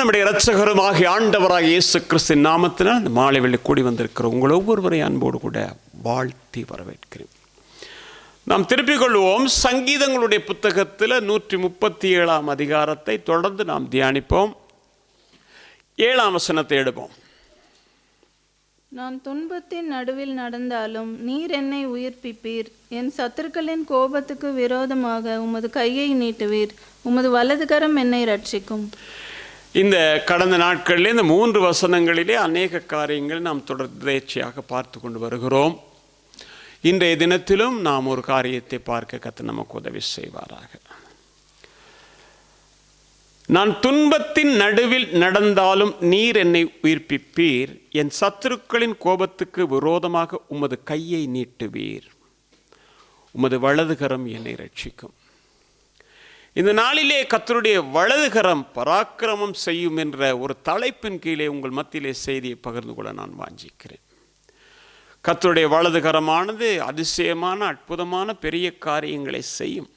நம்முடைய இரட்சகருமாகிய ஆண்டவராகிய இயேசு கிறிஸ்துவின் நாமத்தினால் இந்த மாலை வேளை கூடி வந்திருக்கிற உங்கள் ஒவ்வொருவரையும் அன்போடு கூட வாழ்த்தி வரவேற்கிறேன். நாம் திருப்பிக் கொள்வோம். சங்கீதங்களுடைய புத்தகத்தில் 137 அதிகாரத்தை தொடர்ந்து நாம் தியானிப்போம். 7 வசனத்தை எடுப்போம். நான் துன்பத்தின் நடுவில் நடந்தாலும் நீர் என்னை உயிர்ப்பிப்பீர். என் சத்துருக்களின் கோபத்துக்கு விரோதமாக உமது கையை நீட்டுவீர். உமது வலதுகரம் என்னை ரட்சிக்கும். இந்த கடந்த நாட்களில் இந்த 3 வசனங்களிலே அநேக காரியங்கள் நாம் தொடர்ச்சியாக பார்த்து கொண்டு வருகிறோம். இன்றைய தினத்திலும் நாம் ஒரு காரியத்தை பார்க்க கர்த்தர் நமக்கு உதவி செய்வாராக. நான் துன்பத்தின் நடுவில் நடந்தாலும் நீர் என்னை உயிர்ப்பிப்பீர். என் சத்துருக்களின் கோபத்துக்கு விரோதமாக உமது கையை நீட்டுவீர். உமது வலதுகரம் என்னை ரட்சிக்கும். இந்த நாளிலே கர்த்தருடைய வலதுகரம் பராக்கிரமம் செய்யும் என்ற ஒரு தலைப்பின் கீழே உங்கள் மத்தியிலே செய்தியை பகிர்ந்து கொள்ள நான் வாஞ்சிக்கிறேன். கர்த்தருடைய வலதுகரமானது அதிசயமான அற்புதமான பெரிய காரியங்களை செய்யும்.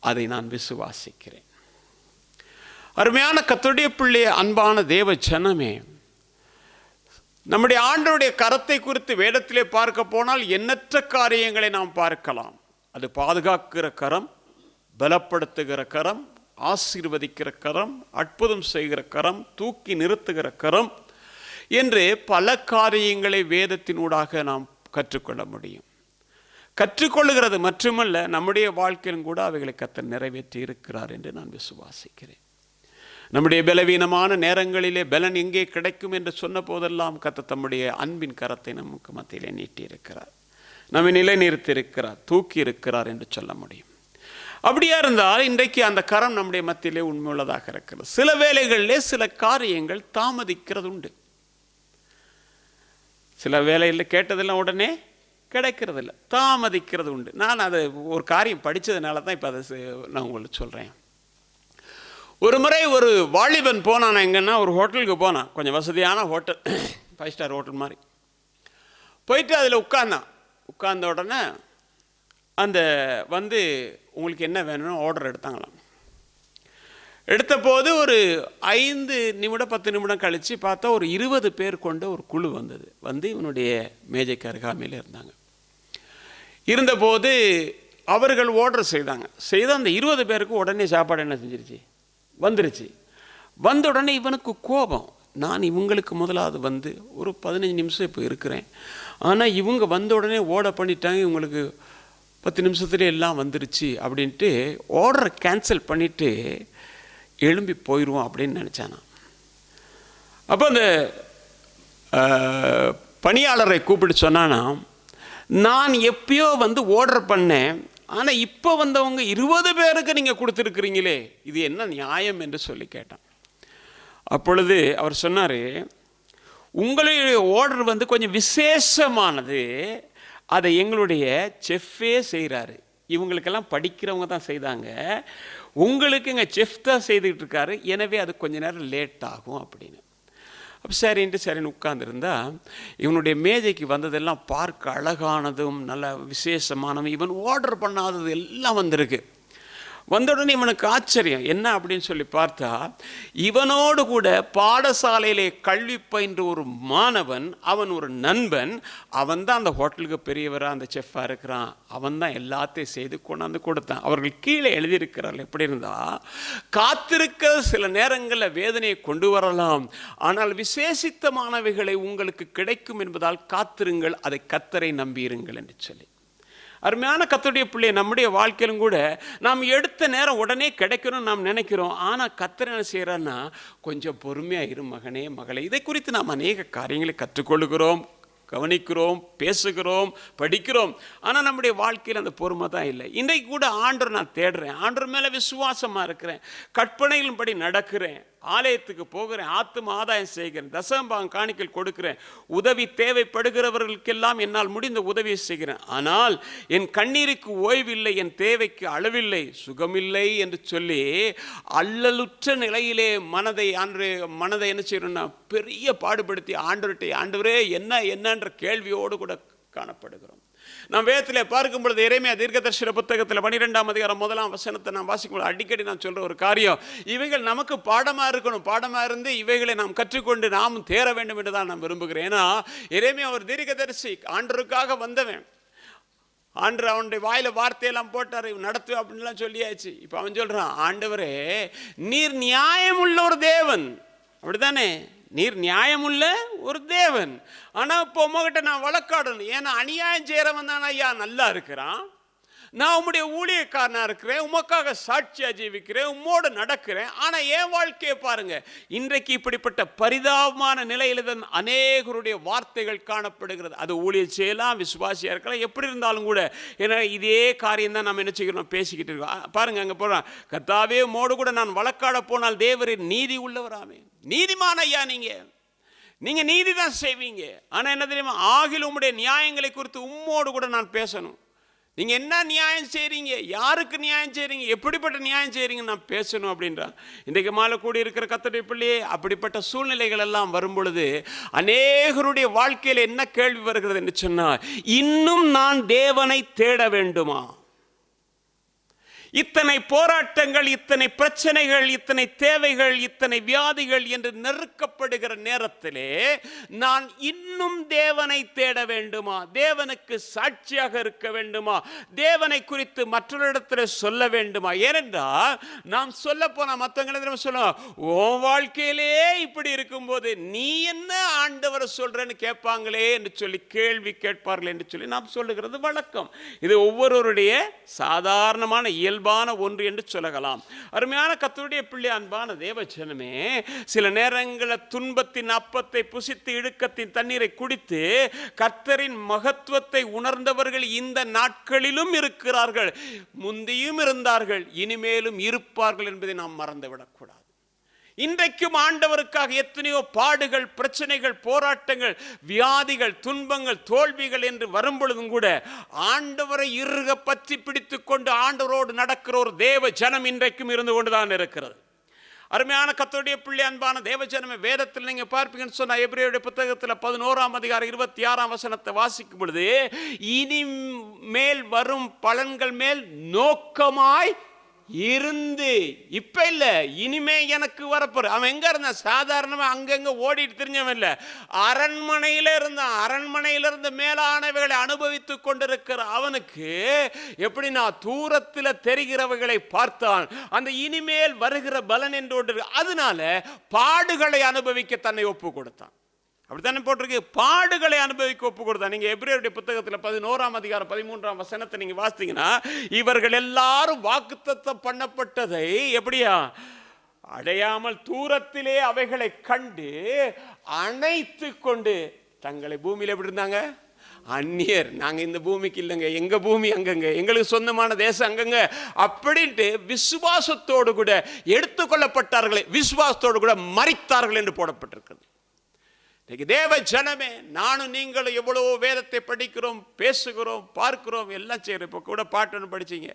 அதை நான் விசுவாசிக்கிறேன். அருமையான கர்த்தருடைய பிள்ளை, அன்பான தேவ ஜனமே, நம்முடைய ஆண்டவருடைய கரத்தை குறித்து வேதத்திலே பார்க்க போனால் எண்ணற்ற காரியங்களை நாம் பார்க்கலாம். அது பாதுகாக்கிற கரம், பலப்படுத்துகிற கரம், ஆசீர்வதிக்கிற கரம், அற்புதம் செய்கிற கரம், தூக்கி நிறுத்துகிற கரம் என்று பல காரியங்களை வேதத்தினூடாக நாம் கற்றுக்கொள்ள முடியும். கற்றுக்கொள்ளுகிறது மட்டுமல்ல, நம்முடைய வாழ்க்கையிலும் கூட அவைகளை கர்த்தர் நிறைவேற்றி இருக்கிறார் என்று நான் விசுவாசிக்கிறேன். நம்முடைய பலவீனமான நேரங்களிலே பலன் எங்கே கிடைக்கும் என்று சொன்ன போதெல்லாம் கர்த்தர் தம்முடைய அன்பின் கரத்தை நமக்கு மத்தியிலே நீட்டி இருக்கிறார், நம்மை நிலைநிறுத்தி இருக்கிறார், தூக்கி இருக்கிறார் என்று சொல்ல முடியும். அப்படியா இருந்தால் இன்றைக்கு அந்த கரம் நம்முடைய மத்தியிலே உண்மையுள்ளதாக இருக்கிறது. சில வேளைகளிலே சில காரியங்கள் தாமதிக்கிறது உண்டு. சில வேளைகளில் கேட்டதெல்லாம் உடனே கிடைக்கிறதில்ல, தாமதிக்கிறது உண்டு. நான் அதை ஒரு காரியம் படித்ததுனால தான் இப்போ அதை நான் உங்களுக்கு சொல்கிறேன். ஒரு முறை ஒரு வாலிபன் போனான். எங்கன்னா ஒரு ஹோட்டலுக்கு போனான், கொஞ்சம் வசதியான ஹோட்டல், 5 ஸ்டார் ஹோட்டல் மாதிரி. போயிட்டு அதில் உட்கார்ந்த உடனே அந்த உங்களுக்கு என்ன வேணும்னு ஆர்டர் எடுத்தாங்களாம். எடுத்த போது ஒரு 5 நிமிடம் 10 நிமிடம் கழித்து பார்த்தா ஒரு 20 பேர் கொண்ட ஒரு குழு வந்து இவனுடைய மேஜைக்கு அருகாமையில் இருந்தாங்க. இருந்தபோது அவர்கள் ஆர்டர் செய்த அந்த 20 பேருக்கு உடனே சாப்பாடு என்ன செஞ்சிருச்சு, வந்துருச்சு. வந்த உடனே இவனுக்கு கோபம். நான் இவங்களுக்கு முதலாவது ஒரு 15 நிமிஷம் இப்போ இருக்கிறேன், ஆனால் இவங்க வந்த உடனே ஓட பண்ணிட்டாங்க, இவங்களுக்கு 10 நிமிஷத்துலேயே எல்லாம் வந்துருச்சு அப்படின்ட்டு ஆர்டரை கேன்சல் பண்ணிவிட்டு எழும்பி போயிடுவோம் அப்படின்னு நினச்சானா. அப்போ அந்த பணியாளரை கூப்பிட்டு சொன்னானா, நான் எப்பயோ ஆர்டர் பண்ணேன், ஆனால் இப்போ வந்தவங்க 20 பேருக்கு நீங்கள் கொடுத்துருக்குறீங்களே, இது என்ன நியாயம் என்று சொல்லி கேட்டான். அப்பொழுது அவர் சொன்னார், உங்களுடைய ஆர்டர் கொஞ்சம் விசேஷமானது, அதை எங்களுடைய செஃப்பே செய்கிறாரு. இவங்களுக்கெல்லாம் படிக்கிறவங்க தான் செய்தாங்க, உங்களுக்கு எங்கள் செஃப் தான் செய்துக்கிட்டு இருக்காரு, எனவே அது கொஞ்ச நேரம் லேட் ஆகும் அப்படின்னு. அப்போ சரின்னு உட்கார்ந்துருந்தா இவனுடைய மேஜைக்கு வந்ததெல்லாம் பார்க்க அழகானதும் நல்ல விசேஷமானதும், இவன் ஆர்டர் பண்ணாதது எல்லாம் வந்திருக்கு. வந்தவுடனே இவனுக்கு ஆச்சரியம். என்ன அப்படின்னு சொல்லி பார்த்தா, இவனோடு கூட பாடசாலையிலே கல்வி பயின்ற ஒரு மாணவன், அவன் ஒரு நண்பன், அவன் தான் அந்த ஹோட்டலுக்கு பெரியவராக அந்த செஃப்பாக இருக்கிறான், அவன் தான் எல்லாத்தையும் செய்து கொண்டாந்து கொடுத்தான். அவர்கள் கீழே எழுதியிருக்கிறார்கள், எப்படி இருந்தால், காத்திருக்க சில நேரங்களில் வேதனையை கொண்டு வரலாம், ஆனால் விசேஷித்தமானவைகளை உங்களுக்கு கிடைக்கும் என்பதால் காத்திருங்கள், அதை கர்த்தரை நம்பியிருங்கள் என்று சொல்லி. அருமையான கர்த்தருடைய பிள்ளை, நம்முடைய வாழ்க்கையிலும் கூட நாம் எடுத்த நேரம் உடனே கிடைக்கணும்னு நாம் நினைக்கிறோம். ஆனால் கர்த்தர் என்ன செய்கிறான்னா, கொஞ்சம் பொறுமையாக இரு மகனே மகளே. இதை குறித்து நாம் அநேக காரியங்களை கற்றுக்கொள்கிறோம், கவனிக்கிறோம், பேசுகிறோம், படிக்கிறோம். ஆனால் நம்முடைய வாழ்க்கையில் அந்த பொறுமை தான் இல்லை. இன்றைக்கு கூட ஆண்டவர் நான் தேடுறேன், ஆண்டவர் மேலே விசுவாசமாக இருக்கிறேன், கற்பனைகளின்படி நடக்கிறேன், ஆலயத்துக்கு போகிறேன், ஆத்தும ஆதாயம் செய்கிறேன், தசமபாகம் காணிக்கல் கொடுக்கிறேன், உதவி தேவைப்படுகிறவர்களுக்கெல்லாம் என்னால் முடிந்த உதவியை செய்கிறேன். ஆனால் என் கண்ணீருக்கு ஓய்வில்லை, என் தேவைக்கு அளவில்லை, சுகமில்லை என்று சொல்லி அல்லலுற்ற நிலையிலே மனதை என்ன செய்யணும்னா பெரிய பாடுபடுத்தி ஆண்டவர்கிட்ட, ஆண்டவரே என்ன என்னன்ற கேள்வியோடு கூட காணப்படுகிறோம். நான் வேதத்தில் பார்க்கும் பொழுது எரேமியா தீர்க்கதரிசன புத்தகத்தில் 12ஆம் அதிகாரம் 1ஆம் வசனத்தை நான் வாசிக்கும்போது அடிக்கடி நான் சொல்கிற ஒரு காரியம், இவைகள் நமக்கு பாடமாக இருக்கணும், பாடமாக இருந்து இவைகளை நாம் கற்றுக்கொண்டு நாம் தேர வேண்டும் என்று தான் நான் விரும்புகிறேன். ஏன்னா எரேமியா ஒரு தீர்க்கதரிசி, ஆண்டவருக்காக வந்தவன். ஆண்டவர் அவனுடைய வாயில வார்த்தையெல்லாம் போட்டார், நடத்து அப்படின்லாம் சொல்லியாச்சு. இப்போ அவன் சொல்கிறான், ஆண்டவரே நீர் நியாயமுள்ள ஒரு தேவன், அப்படித்தானே? நீர் நியாயமுள்ள ஒரு தேவன். ஆனால் இப்போ உங்ககிட்ட நான் வழக்காடணும். ஏன்னா அநியாயம் செய்கிறவன் தானே ஐயா நல்லா இருக்கிறான். நான் உம்முடைய ஊழியக்காரனாக இருக்கிறேன், உமக்காக சாட்சியாக ஜீவிக்கிறேன், உம்மோடு நடக்கிறேன். ஆனால் என் வாழ்க்கையை பாருங்க, இன்றைக்கு இப்படிப்பட்ட பரிதாபமான நிலையில் தான் அநேகருடைய வார்த்தைகள் காணப்படுகிறது. அது ஊழியர் செய்யலாம், விசுவாசியாக இருக்கலாம், எப்படி இருந்தாலும் கூட. ஏன்னா இதே காரியம் தான் நம்ம என்ன செய்கிறோம், பேசிக்கிட்டு இருக்கோம். பாருங்க, அங்கே போகிறோம், கர்த்தாவே உம்மோடு கூட நான் வழக்காட போனால் தேவரின் நீதி உள்ளவராமே. நீதிமான ஐயா நீங்கள் நீதி தான் செய்வீங்க. ஆனால் என்ன தெரியுமா, ஆகிலும் உம்முடைய நியாயங்களை குறித்து உம்மோடு கூட நான் பேசணும். நீங்கள் என்ன நியாயம் செய்கிறீங்க, யாருக்கு நியாயம் செய்கிறீங்க, எப்படிப்பட்ட நியாயம் செய்கிறீங்கன்னு நான் பேசணும் அப்படின்றான். இன்றைக்கு மாலை கூடி இருக்கிற கர்த்தருடைய பிள்ளையே, அப்படிப்பட்ட சூழ்நிலைகள் எல்லாம் வரும் பொழுது அநேகருடைய வாழ்க்கையில் என்ன கேள்வி வருகிறது என்று சொன்னால், இன்னும் நான் தேவனை தேட வேண்டுமா? இத்தனை போராட்டங்கள், இத்தனை பிரச்சனைகள், இத்தனை தேவைகள், இத்தனை வியாதிகள் என்று நெருக்கப்படுகிற நேரத்திலே நான் இன்னும் தேவனை தேட வேண்டுமா? தேவனுக்கு சாட்சியாக இருக்க வேண்டுமா? தேவனை குறித்து மற்றொரு சொல்ல வேண்டுமா? ஏனென்றால் நாம் சொல்ல போனா மற்றவங்களை சொல்லுவோம், உன் வாழ்க்கையிலே இப்படி இருக்கும்போது நீ என்ன ஆண்டவரை சொல்றேன்னு கேட்பாங்களே என்று சொல்லி கேள்வி கேட்பார்கள் என்று சொல்லி நாம் சொல்லுகிறது வழக்கம். இது ஒவ்வொருவருடைய சாதாரணமான இயல்பு ஒன்று என்று சொல்லலாம். அருமையான கர்த்தருடைய பிள்ளை, அன்பான தேவ ஜனமே, சில நேரங்களில் துன்பத்தின் அப்பத்தை புசித்து இடுக்கத்தின் தண்ணீரை குடித்து கர்த்தரின் மகத்துவத்தை உணர்ந்தவர்கள் இந்த நாட்களிலும் இருக்கிறார்கள், முந்தியும் இருந்தார்கள், இனிமேலும் இருப்பார்கள் என்பதை நாம் மறந்துவிடக்கூடாது. இன்றைக்கும் ஆண்டவருக்காக எத்தனையோ பாடுகள், பிரச்சனைகள், போராட்டங்கள், வியாதிகள், துன்பங்கள், தோல்விகள் என்று வரும் பொழுதும் கூட ஆண்டவரை இறுக பற்றி பிடித்து கொண்டு ஆண்டவரோடு நடக்கிற ஒரு தேவ ஜனம் இன்றைக்கும் இருந்து கொண்டுதான் இருக்கிறது. அருமையான கர்த்தருடைய பிள்ளை, அன்பான தேவ ஜனமே, வேதத்தில் நீங்க பார்ப்பீங்கன்னு சொன்னா எபிரேயருடைய புத்தகத்தில் 11ஆம் அதிகாரம் 26ஆம் வசனத்தை வாசிக்கும் பொழுது, இனி மேல் வரும் பலன்கள் மேல் நோக்கமாய் இருந்து, இப்ப இல்ல இனிமே எனக்கு வரப்போற. அவன் எங்க இருந்தான்? சாதாரணமா அங்கங்க ஓடிட்டு தெரிஞ்சவன் இல்ல, அரண்மனையில இருந்தான். அரண்மனையில இருந்து மேலானவைகளை அனுபவித்து கொண்டிருக்கிற அவனுக்கு எப்படின்னா தூரத்தில் தெரிகிறவைகளை பார்த்தான். அந்த இனிமேல் வருகிற பலன் என்று ஒன்று, அதனால பாடுகளை அனுபவிக்க தன்னை ஒப்பு கொடுத்தான். அப்படித்தானே போட்டிருக்கு, பாடுகளை அனுபவிக்க ஒப்பு கொடுத்தா. நீங்க எபிரேயருடைய புத்தகத்தில் 11ஆம் அதிகாரம் 13ஆம் வசனத்தை நீங்க வாசித்தீங்கன்னா, இவர்கள் எல்லாரும் வாக்குத்தத்தம் பண்ணப்பட்டதை எப்படியா அடையாமல் தூரத்திலே அவைகளை கண்டு அணைத்து கொண்டு தங்களை பூமியில் எப்படி இருந்தாங்க? அந்நியர், நாங்க இந்த பூமிக்கு இல்லைங்க, எங்க பூமி அங்கங்க, எங்களுக்கு சொந்தமான தேசம் அங்கங்க அப்படின்ட்டு விசுவாசத்தோடு கூட எடுத்துக்கொள்ளப்பட்டார்களே, விசுவாசத்தோடு கூட மரித்தார்கள் என்று போடப்பட்டிருக்கிறது. தேவ ஜனமே, நானும் நீங்களும் எவ்வளவோ வேதத்தை படிக்கிறோம், பேசுகிறோம், பார்க்கிறோம், எல்லாம் செய்யறோம். இப்போ கூட பாட்டு படிச்சீங்க,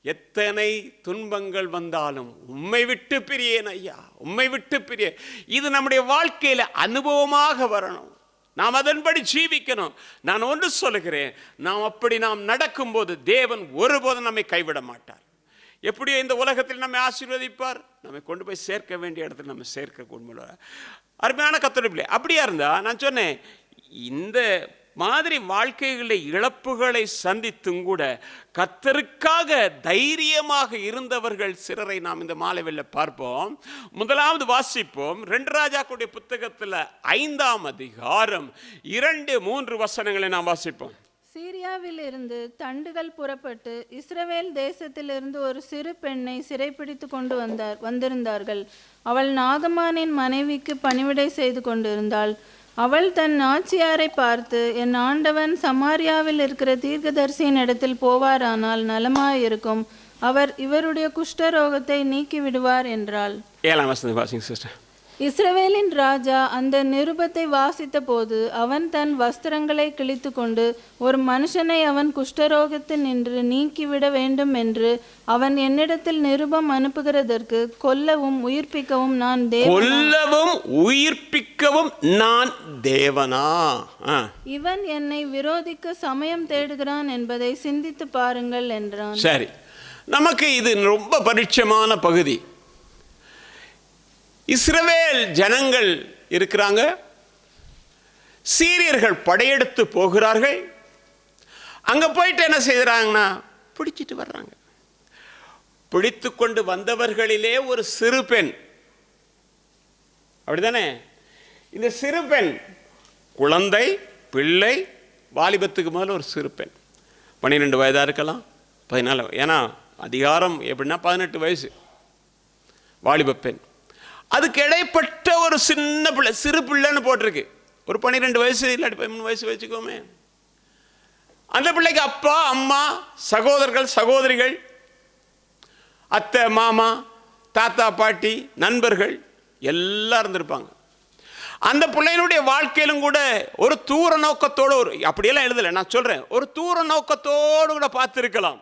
எத்தனை துன்பங்கள் வந்தாலும் உம்மை விட்டு பிரியேன் ஐயா, உம்மை விட்டு பிரிய. இது நம்முடைய வாழ்க்கையில அனுபவமாக வரணும், நாம் அதன்படி ஜீவிக்கணும். நான் ஒன்று சொல்லுகிறேன், நாம் நடக்கும்போது தேவன் ஒருபோதும் நம்மை கைவிட மாட்டார். எப்படியோ இந்த உலகத்தில் நம்மை ஆசீர்வதிப்பார், நம்மை கொண்டு போய் சேர்க்க வேண்டிய இடத்துல நம்ம சேர்க்க கொண்டு. அருமையான கர்த்தருடைய பிள்ளை, அப்படியா இருந்தா நான் சொன்னேன், இந்த மாதிரி வாழ்க்கைகளில் இழப்புகளை சந்தித்தும் கூட கர்த்தருக்காக தைரியமாக இருந்தவர்கள் சிலரை நாம் இந்த மாலை வேளையில பார்ப்போம். முதலாவது வாசிப்போம், 2 ராஜாக்களுடைய புத்தகத்தில் 5ஆம் அதிகாரம் 2-3 வசனங்களை நாம் வாசிப்போம். சீரியாவில் இருந்து தண்டுகள் புறப்பட்டு இஸ்ரவேல் தேசத்திலிருந்து ஒரு சிறு பெண்ணை சிறைப்பிடித்து கொண்டு வந்திருந்தார்கள். அவள் நாகமானின் மனைவிக்கு பணிவிடை செய்து கொண்டிருந்தாள். அவள் தன் நாச்சியாரை பார்த்து, என் ஆண்டவன் சமாரியாவில் இருக்கிற தீர்க்கதரிசியின் இடத்தில் போவாரானால் நலமாயிருக்கும், அவர் இவருடைய குஷ்டரோகத்தை நீக்கி விடுவார் என்றாள். 7ஆம் வசனம் வாசிங்க சிஸ்டர். இஸ்ரவேலின் ராஜா அந்த நிருபத்தை வாசித்த போது அவன் தன் வஸ்திரங்களை கிழித்து கொண்டு, ஒரு மனுஷனை அவன் குஷ்டரோகத்தில் நின்று நீக்கிவிட வேண்டும் என்று அவன் என்னிடத்தில் நிருபம் அனுப்புகிறதற்கு கொல்லவும் உயிர்ப்பிக்கவும் நான் தேவனா? இவன் என்னை விரோதிக்க சமயம் தேடுகிறான் என்பதை சிந்தித்து பாருங்கள் என்றான். சரி, நமக்கு இது ரொம்ப பரிச்சயமான பகுதி. இஸ்ரவேல் ஜனங்கள் இருக்கிறாங்க, சீரியர்கள் படையெடுத்து போகிறார்கள். அங்க போயிட்டு என்ன செய்யறாங்கன்னா, பிடிச்சிட்டு வர்றாங்க. பிடித்து கொண்டு வந்தவர்களிலே ஒரு சிறு பெண், அப்படிதானே? இந்த சிறு பெண் குழந்தை, பிள்ளை, வாலிபத்துக்கு முதல்ல ஒரு சிறு பெண், 12 வயதா இருக்கலாம், 14, ஏன்னா அதிகாரம் எப்படின்னா 18 வயசு வாலிப பெண். அதுக்கு இடைப்பட்ட ஒரு சின்ன பிள்ளை, சிறு பிள்ளைன்னு போட்டிருக்கு, ஒரு 12 வயசு இல்லாட்டி 13 வயசு வச்சுக்கோமே. அந்த பிள்ளைக்கு அப்பா, அம்மா, சகோதரர்கள், சகோதரிகள், அத்தை, மாமா, தாத்தா, பாட்டி, நண்பர்கள் எல்லாம் இருந்திருப்பாங்க. அந்த பிள்ளையினுடைய வாழ்க்கையிலும் கூட ஒரு தூர நோக்கத்தோடு, ஒரு அப்படியெல்லாம் எழுதலை, நான் சொல்றேன், ஒரு தூர நோக்கத்தோடு கூட பார்த்திருக்கலாம்.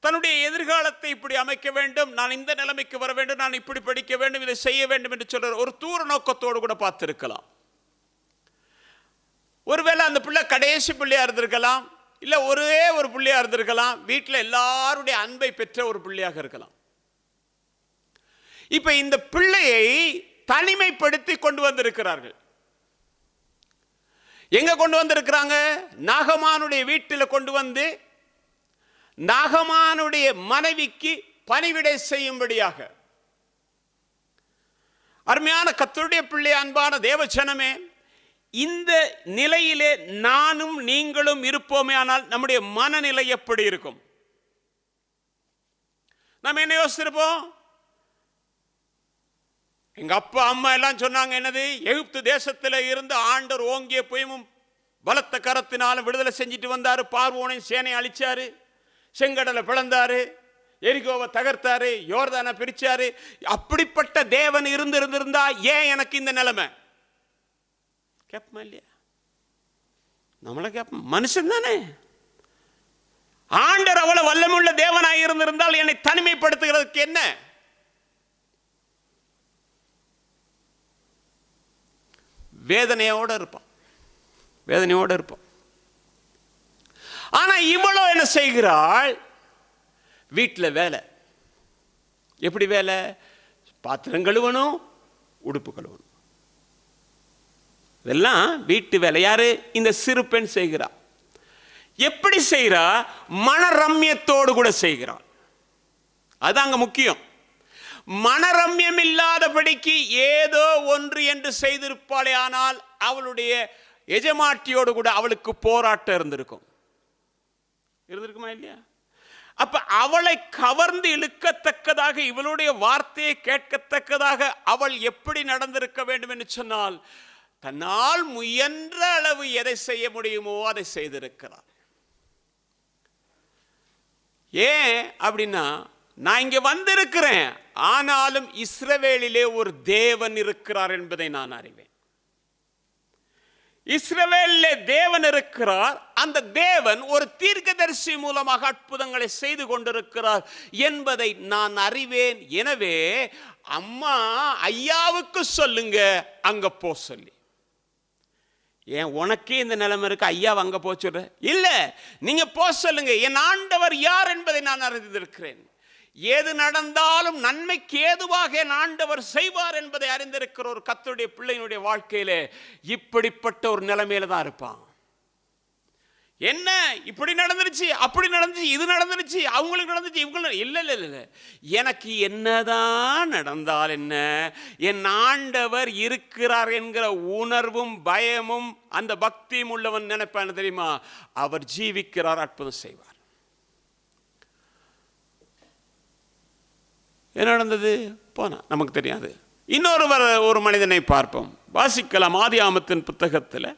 தன்னுடைய எதிர்காலத்தை இப்படி அமைக்க வேண்டும், நான் இந்த நிலைமைக்கு வர வேண்டும், நான் இப்படி படிக்க வேண்டும், இதை செய்ய வேண்டும் என்று சொல்ற ஒரு தூர நோக்கத்தோடு கூட பார்த்திருக்கலாம். ஒருவேளை அந்த பிள்ளை கடைசி பிள்ளையா இருந்திருக்கலாம், இல்ல ஒரே ஒரு பிள்ளையா இருந்திருக்கலாம், வீட்டில் எல்லாருடைய அன்பை பெற்ற ஒரு பிள்ளையாக இருக்கலாம். இப்ப இந்த பிள்ளையை தனிமைப்படுத்தி கொண்டு வந்திருக்கிறார்கள். எங்க கொண்டு வந்திருக்கிறாங்க? நாகமானுடைய வீட்டில் கொண்டு வந்து நாகமானுடைய மனைவிக்கு பணிவிடை செய்யும்படியாக. அருமையான கர்த்தருடைய பிள்ளை, அன்பான தேவஜனமே, இந்த நிலையிலே நானும் நீங்களும் இருப்போமே ஆனால் நம்முடைய மனநிலை எப்படி இருக்கும்? நம்ம என்ன யோசிச்சிருப்போம்? எங்க அப்பா அம்மா எல்லாம் சொன்னாங்க, என்னது, எகிப்து தேசத்தில் இருந்து ஆண்டவர் ஓங்கிய புயமும் பலத்த கரத்தினாலும் விடுதலை செஞ்சுட்டு வந்தாரு, பார்வோனை சேனை அழிச்சாரு, செங்கடலை பிளந்தாரு, எரிகோவை தகர்த்தாரு, யோர்தானை பிரிச்சாரு. அப்படிப்பட்ட தேவன் இருந்திருந்தா ஏன் எனக்கு இந்த நிலைமை? கேட்போமா இல்லையா? நம்மள கேட்போம், மனுஷன் தானே. ஆண்டவர் அவ்வளவு வல்லமுள்ள தேவனாய் இருந்திருந்தால் என்னை தனிமைப்படுத்துகிறதுக்கு என்ன? வேதனையோடு இருப்பான், வேதனையோடு இருப்பான். ஆனா இவ்வளோ என்ன செய்கிறாள்? வீட்டில் வேலை. எப்படி வேலை? பாத்திரம் கழுவணும், உடுப்பு கழுவணும், இதெல்லாம் வீட்டு வேலை. யாரு? இந்த சிறு பெண் செய்கிறாள். எப்படி செய்கிறா? மனரம்யத்தோடு கூட செய்கிறாள். அதாங்க முக்கியம். மனரம்யம் இல்லாதபடிக்கு ஏதோ ஒன்று என்று செய்திருப்பாளே, ஆனால் அவளுடைய எஜமாட்டியோடு கூட அவளுக்கு போராட்டம் இருந்திருக்குமா இல்லையா? அப்ப அவளை கவர்ந்து இழுக்கத்தக்கதாக, இவளுடைய வார்த்தையை கேட்கத்தக்கதாக அவள் எப்படி நடந்திருக்க வேண்டும் என்று சொன்னால், தன்னால் முயன்ற அளவு எதை செய்ய முடியுமோ அதை செய்திருக்கிறார். ஏன் அப்படின்னா, நான் இங்க வந்திருக்கிறேன், ஆனாலும் இஸ்ரவேலிலே ஒரு தேவன் இருக்கிறார் என்பதை நான் அறிவேன். இஸ்ரவேலிலே தேவன் இருக்கிறார். அந்த தேவன் ஒரு தீர்க்கதரிசி மூலமாக அற்புதங்களை செய்து கொண்டிருக்கிறார் என்பதை நான் அறிவேன். எனவே அம்மா ஐயாவுக்கு சொல்லுங்க அங்க போ சொல்லி. ஏன் உனக்கே இந்த நிலைமை இருக்கு, ஐயாவை அங்க போ சொல்ற? இல்ல, நீங்க போ சொல்லுங்க. என் ஆண்டவர் யார் என்பதை நான் அறிந்திருக்கிறேன். ஏது நடந்தாலும் நன்மைக்கு ஏதுவாக என் ஆண்டவர் செய்வார் என்பதை அறிந்திருக்கிற ஒரு கர்த்தருடைய பிள்ளையினுடைய வாழ்க்கையிலே இப்படிப்பட்ட ஒரு நிலைமையில தான் இருப்பான். என்ன இப்படி நடந்துருச்சு, அப்படி நடந்துச்சு, இது நடந்துருச்சு, அவங்களுக்கு நடந்துச்சு, இவங்களுக்கு இல்லை இல்லை இல்லை, எனக்கு என்னதான் நடந்தால் என்ன, என் ஆண்டவர் இருக்கிறார் என்கிற உணர்வும் பயமும் அந்த பக்தியும் உள்ளவன் நினைப்பான தெரியுமா? அவர் ஜீவிக்கிறார், அற்புதம் செய்வார். என்ன நடந்தது போனா நமக்கு தெரியாது. ஒரு மனிதனை பார்ப்போம், வாசிக்கலாம். ஆதியாகமத்தின் புத்தகத்தில்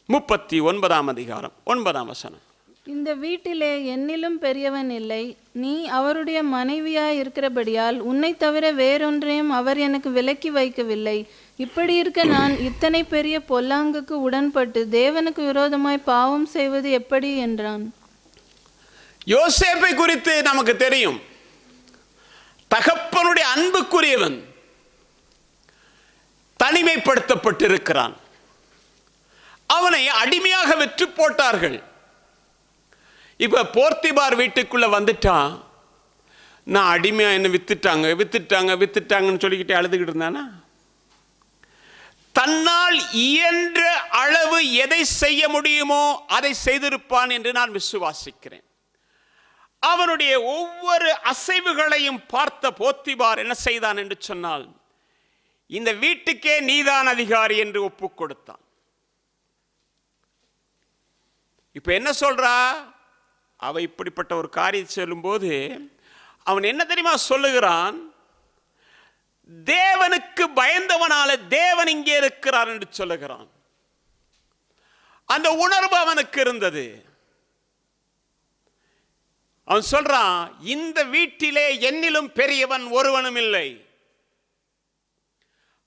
39ஆம் அதிகாரம் 9ஆம் வசனம். இந்த வீட்டிலே என்னிலும் பெரியவன் இல்லை. நீ அவருடைய மனைவியாய் இருக்கிறபடியால் உன்னை தவிர வேறொன்றையும் அவர் எனக்கு விலக்கி வைக்கவில்லை. இப்படி இருக்க நான் இத்தனை பெரிய பொல்லாங்குக்கு உடன்பட்டு தேவனுக்கு விரோதமாய் பாவம் செய்வது எப்படி என்றான். யோசேப்பை குறித்து நமக்கு தெரியும். தகப்பனுடைய அன்புக்குரியவன், தனிமைப்படுத்தப்பட்டிருக்கிறான். அவனை அடிமையாக விற்று போட்டார்கள். இப்ப போர்த்திபார் வீட்டுக்குள்ள வந்துட்டான். நான் அடிமையா என்ன வித்துட்டாங்க வித்துட்டாங்க வித்துட்டாங்கன்னு சொல்லிக்கிட்டே அழுதுகிட்டு இருந்தானா? தன்னால் இயன்ற அளவு எதை செய்ய முடியுமோ அதை செய்திருப்பான் என்று நான் விசுவாசிக்கிறேன். அவனுடைய ஒவ்வொரு அசைவுகளையும் பார்த்த போத்திபார் என்ன செய்தான் என்று சொன்னால், இந்த வீட்டுக்கே நீதான் அதிகாரி என்று ஒப்புக் கொடுத்தான். இப்ப என்ன சொல்றா அவ? இப்படிப்பட்ட ஒரு காரியம் சொல்லும்போது அவன் என்ன தெரியுமா சொல்லுகிறான்? தேவனுக்கு பயந்தவனால தேவன் இங்கே இருக்கிறார் என்று சொல்லுகிறான். அந்த உணர்வு அவனுக்கு இருந்தது. அவன் சொல்றான், இந்த வீட்டிலே என்னிலும் பெரியவன் ஒருவனும் இல்லை,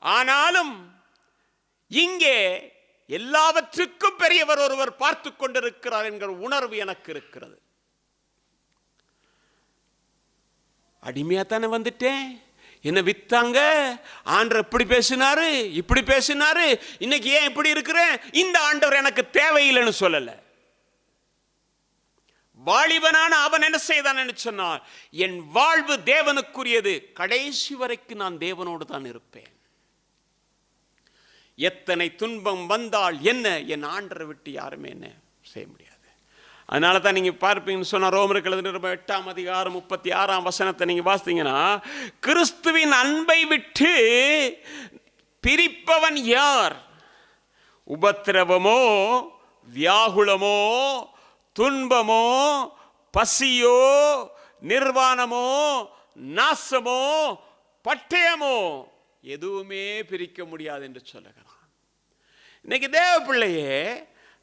ஆனாலும் இங்கே எல்லாவற்றுக்கும் பெரியவர் ஒருவர் பார்த்து கொண்டிருக்கிறார் என்கிற உணர்வு எனக்கு இருக்கிறது. அடிமையா தானே வந்துட்டேன், என்ன வித்தாங்க, ஆண்டவர் இப்படி பேசினாரு இப்படி பேசினாரு, இன்னைக்கு ஏன் இப்படி இருக்கிறேன், இந்த ஆண்டவர் எனக்கு தேவையில்லைன்னு சொல்லல. வாலிபனான அவன் என்ன செய்தான் சொன்னார், என் வாழ்வு தேவனுக்குரியது, கடைசி வரைக்கும் நான் தேவனோடு தான் இருப்பேன். எத்தனை துன்பம் வந்தால் என்ன, என் ஆண்டரை விட்டு யாருமே என்ன செய்ய முடியாது. அதனால தான் நீங்க பார்ப்பீங்கன்னு சொன்னா, ரோமருக்கு எழுதின 8ஆம் அதிகாரம் 36ஆம் வசனத்தை நீங்க வாசித்தீங்கன்னா, கிறிஸ்துவின் அன்பை விட்டு பிரிப்பவன் யார்? உபத்திரவமோ, வியாகுலமோ, துன்பமோ, பசியோ, நிர்வாணமோ, நாசமோ, பட்டயமோ, எதுவுமே பிரிக்க முடியாது என்று சொல்லுகிறான். இன்னைக்கு தேவ பிள்ளையே,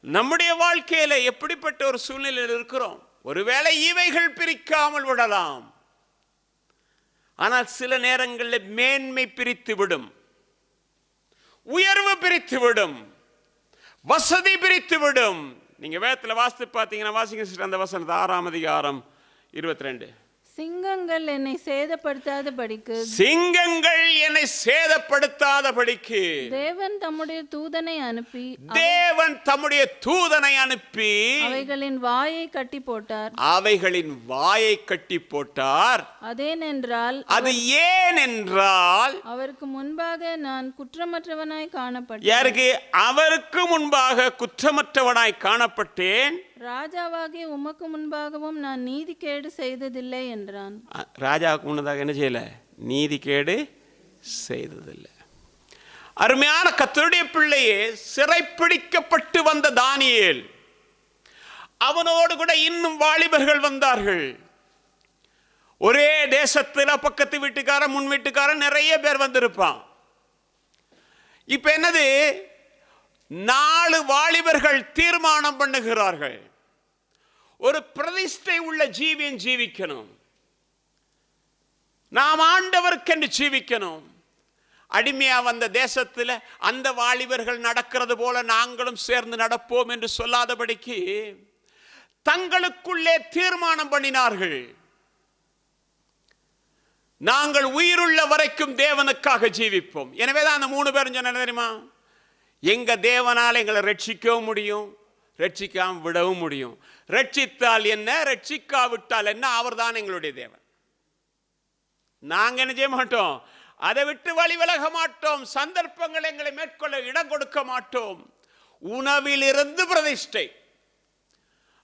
நம்முடைய வாழ்க்கையில எப்படிப்பட்ட ஒரு சூழ்நிலையில் இருக்கிறோம்? ஒருவேளை இவைகள் பிரிக்காமல் விடலாம், ஆனால் சில நேரங்களில் மேன்மை பிரித்து விடும், உயர்வு பிரித்து விடும், வசதி பிரித்து விடும். நீங்க வேதத்தில் வாசித்து பார்த்தீங்கன்னா, வாசிங்க அந்த வசனத்தை 6ஆம் அதிகாரம் 22. சிங்கங்கள் என்னை சேதப்படுத்தாதபடிக்கு, சிங்கங்கள் என்னை சேதப்படுத்தாதபடிக்கு தேவன் தம்முடைய தூதனை அனுப்பி, தேவன் தம்முடைய தூதனை அனுப்பி அவைகளின் வாயை கட்டி போட்டார். அவைகளின் வாயை கட்டி போட்டார். அதேனென்றால், அது ஏனென்றால், அவருக்கு முன்பாக நான் குற்றமற்றவனாய் காணப்பட்டேன். யாருக்கு? அவருக்கு முன்பாக குற்றமற்றவனாய் காணப்பட்டேன். ராஜாவாகிய உமக்கு முன்பாகவும் நான் நீதிகேடு செய்ததில்லை என்றான். ராஜாவுக்கு முன்னதாக என்ன செய்யல? நீதிகேடு செய்ததில்லை. அருமையான கர்த்தருடைய பிள்ளையே, சிறைப்பிடிக்கப்பட்டு வந்த தானியேல், அவனோடு கூட இன்னும் வாலிபர்கள் வந்தார்கள். ஒரே தேசத்தில் பக்கத்து வீட்டுக்காரன், முன் வீட்டுக்காரன் நிறைய பேர் வந்திருப்பான். இப்ப என்னது? 4 வாலிபர்கள் தீர்மானம் பண்ணுகிறார்கள், ஒரு பிரதிஷ்டை உள்ள ஜீவியம் ஜீவிக்கணும், நாம் ஆண்டவருக்கென்று ஜீவிக்கணும். அடிமையா வந்த தேசத்தில் அந்த வாலிபர்கள் நடக்கிறது போல நாங்களும் சேர்ந்து நடப்போம் என்று சொல்லாதபடிக்கு தங்களுக்குள்ளே தீர்மானம் பண்ணினார்கள், நாங்கள் உயிருள்ள வரைக்கும் தேவனுக்காக ஜீவிப்போம். எனவேதான் அந்த 3 பேரும் சொன்ன தெரியுமா, எங்க தேவனால் எங்களை ரட்சிக்கவும் முடியும், ரட்சிக்காம விடவும் முடியும். ரட்சித்தால் என்ன, ரட்சிக்காவிட்டால் என்ன, அவர் தான் எங்களுடைய தேவன். நாங்க என்ன செய்ய மாட்டோம், அதை விட்டு வழி விலக மாட்டோம், சந்தர்ப்பங்கள் எங்களை மேற்கொள்ள இடம் கொடுக்க மாட்டோம். உணவிலிருந்து பிரதிஷ்டை.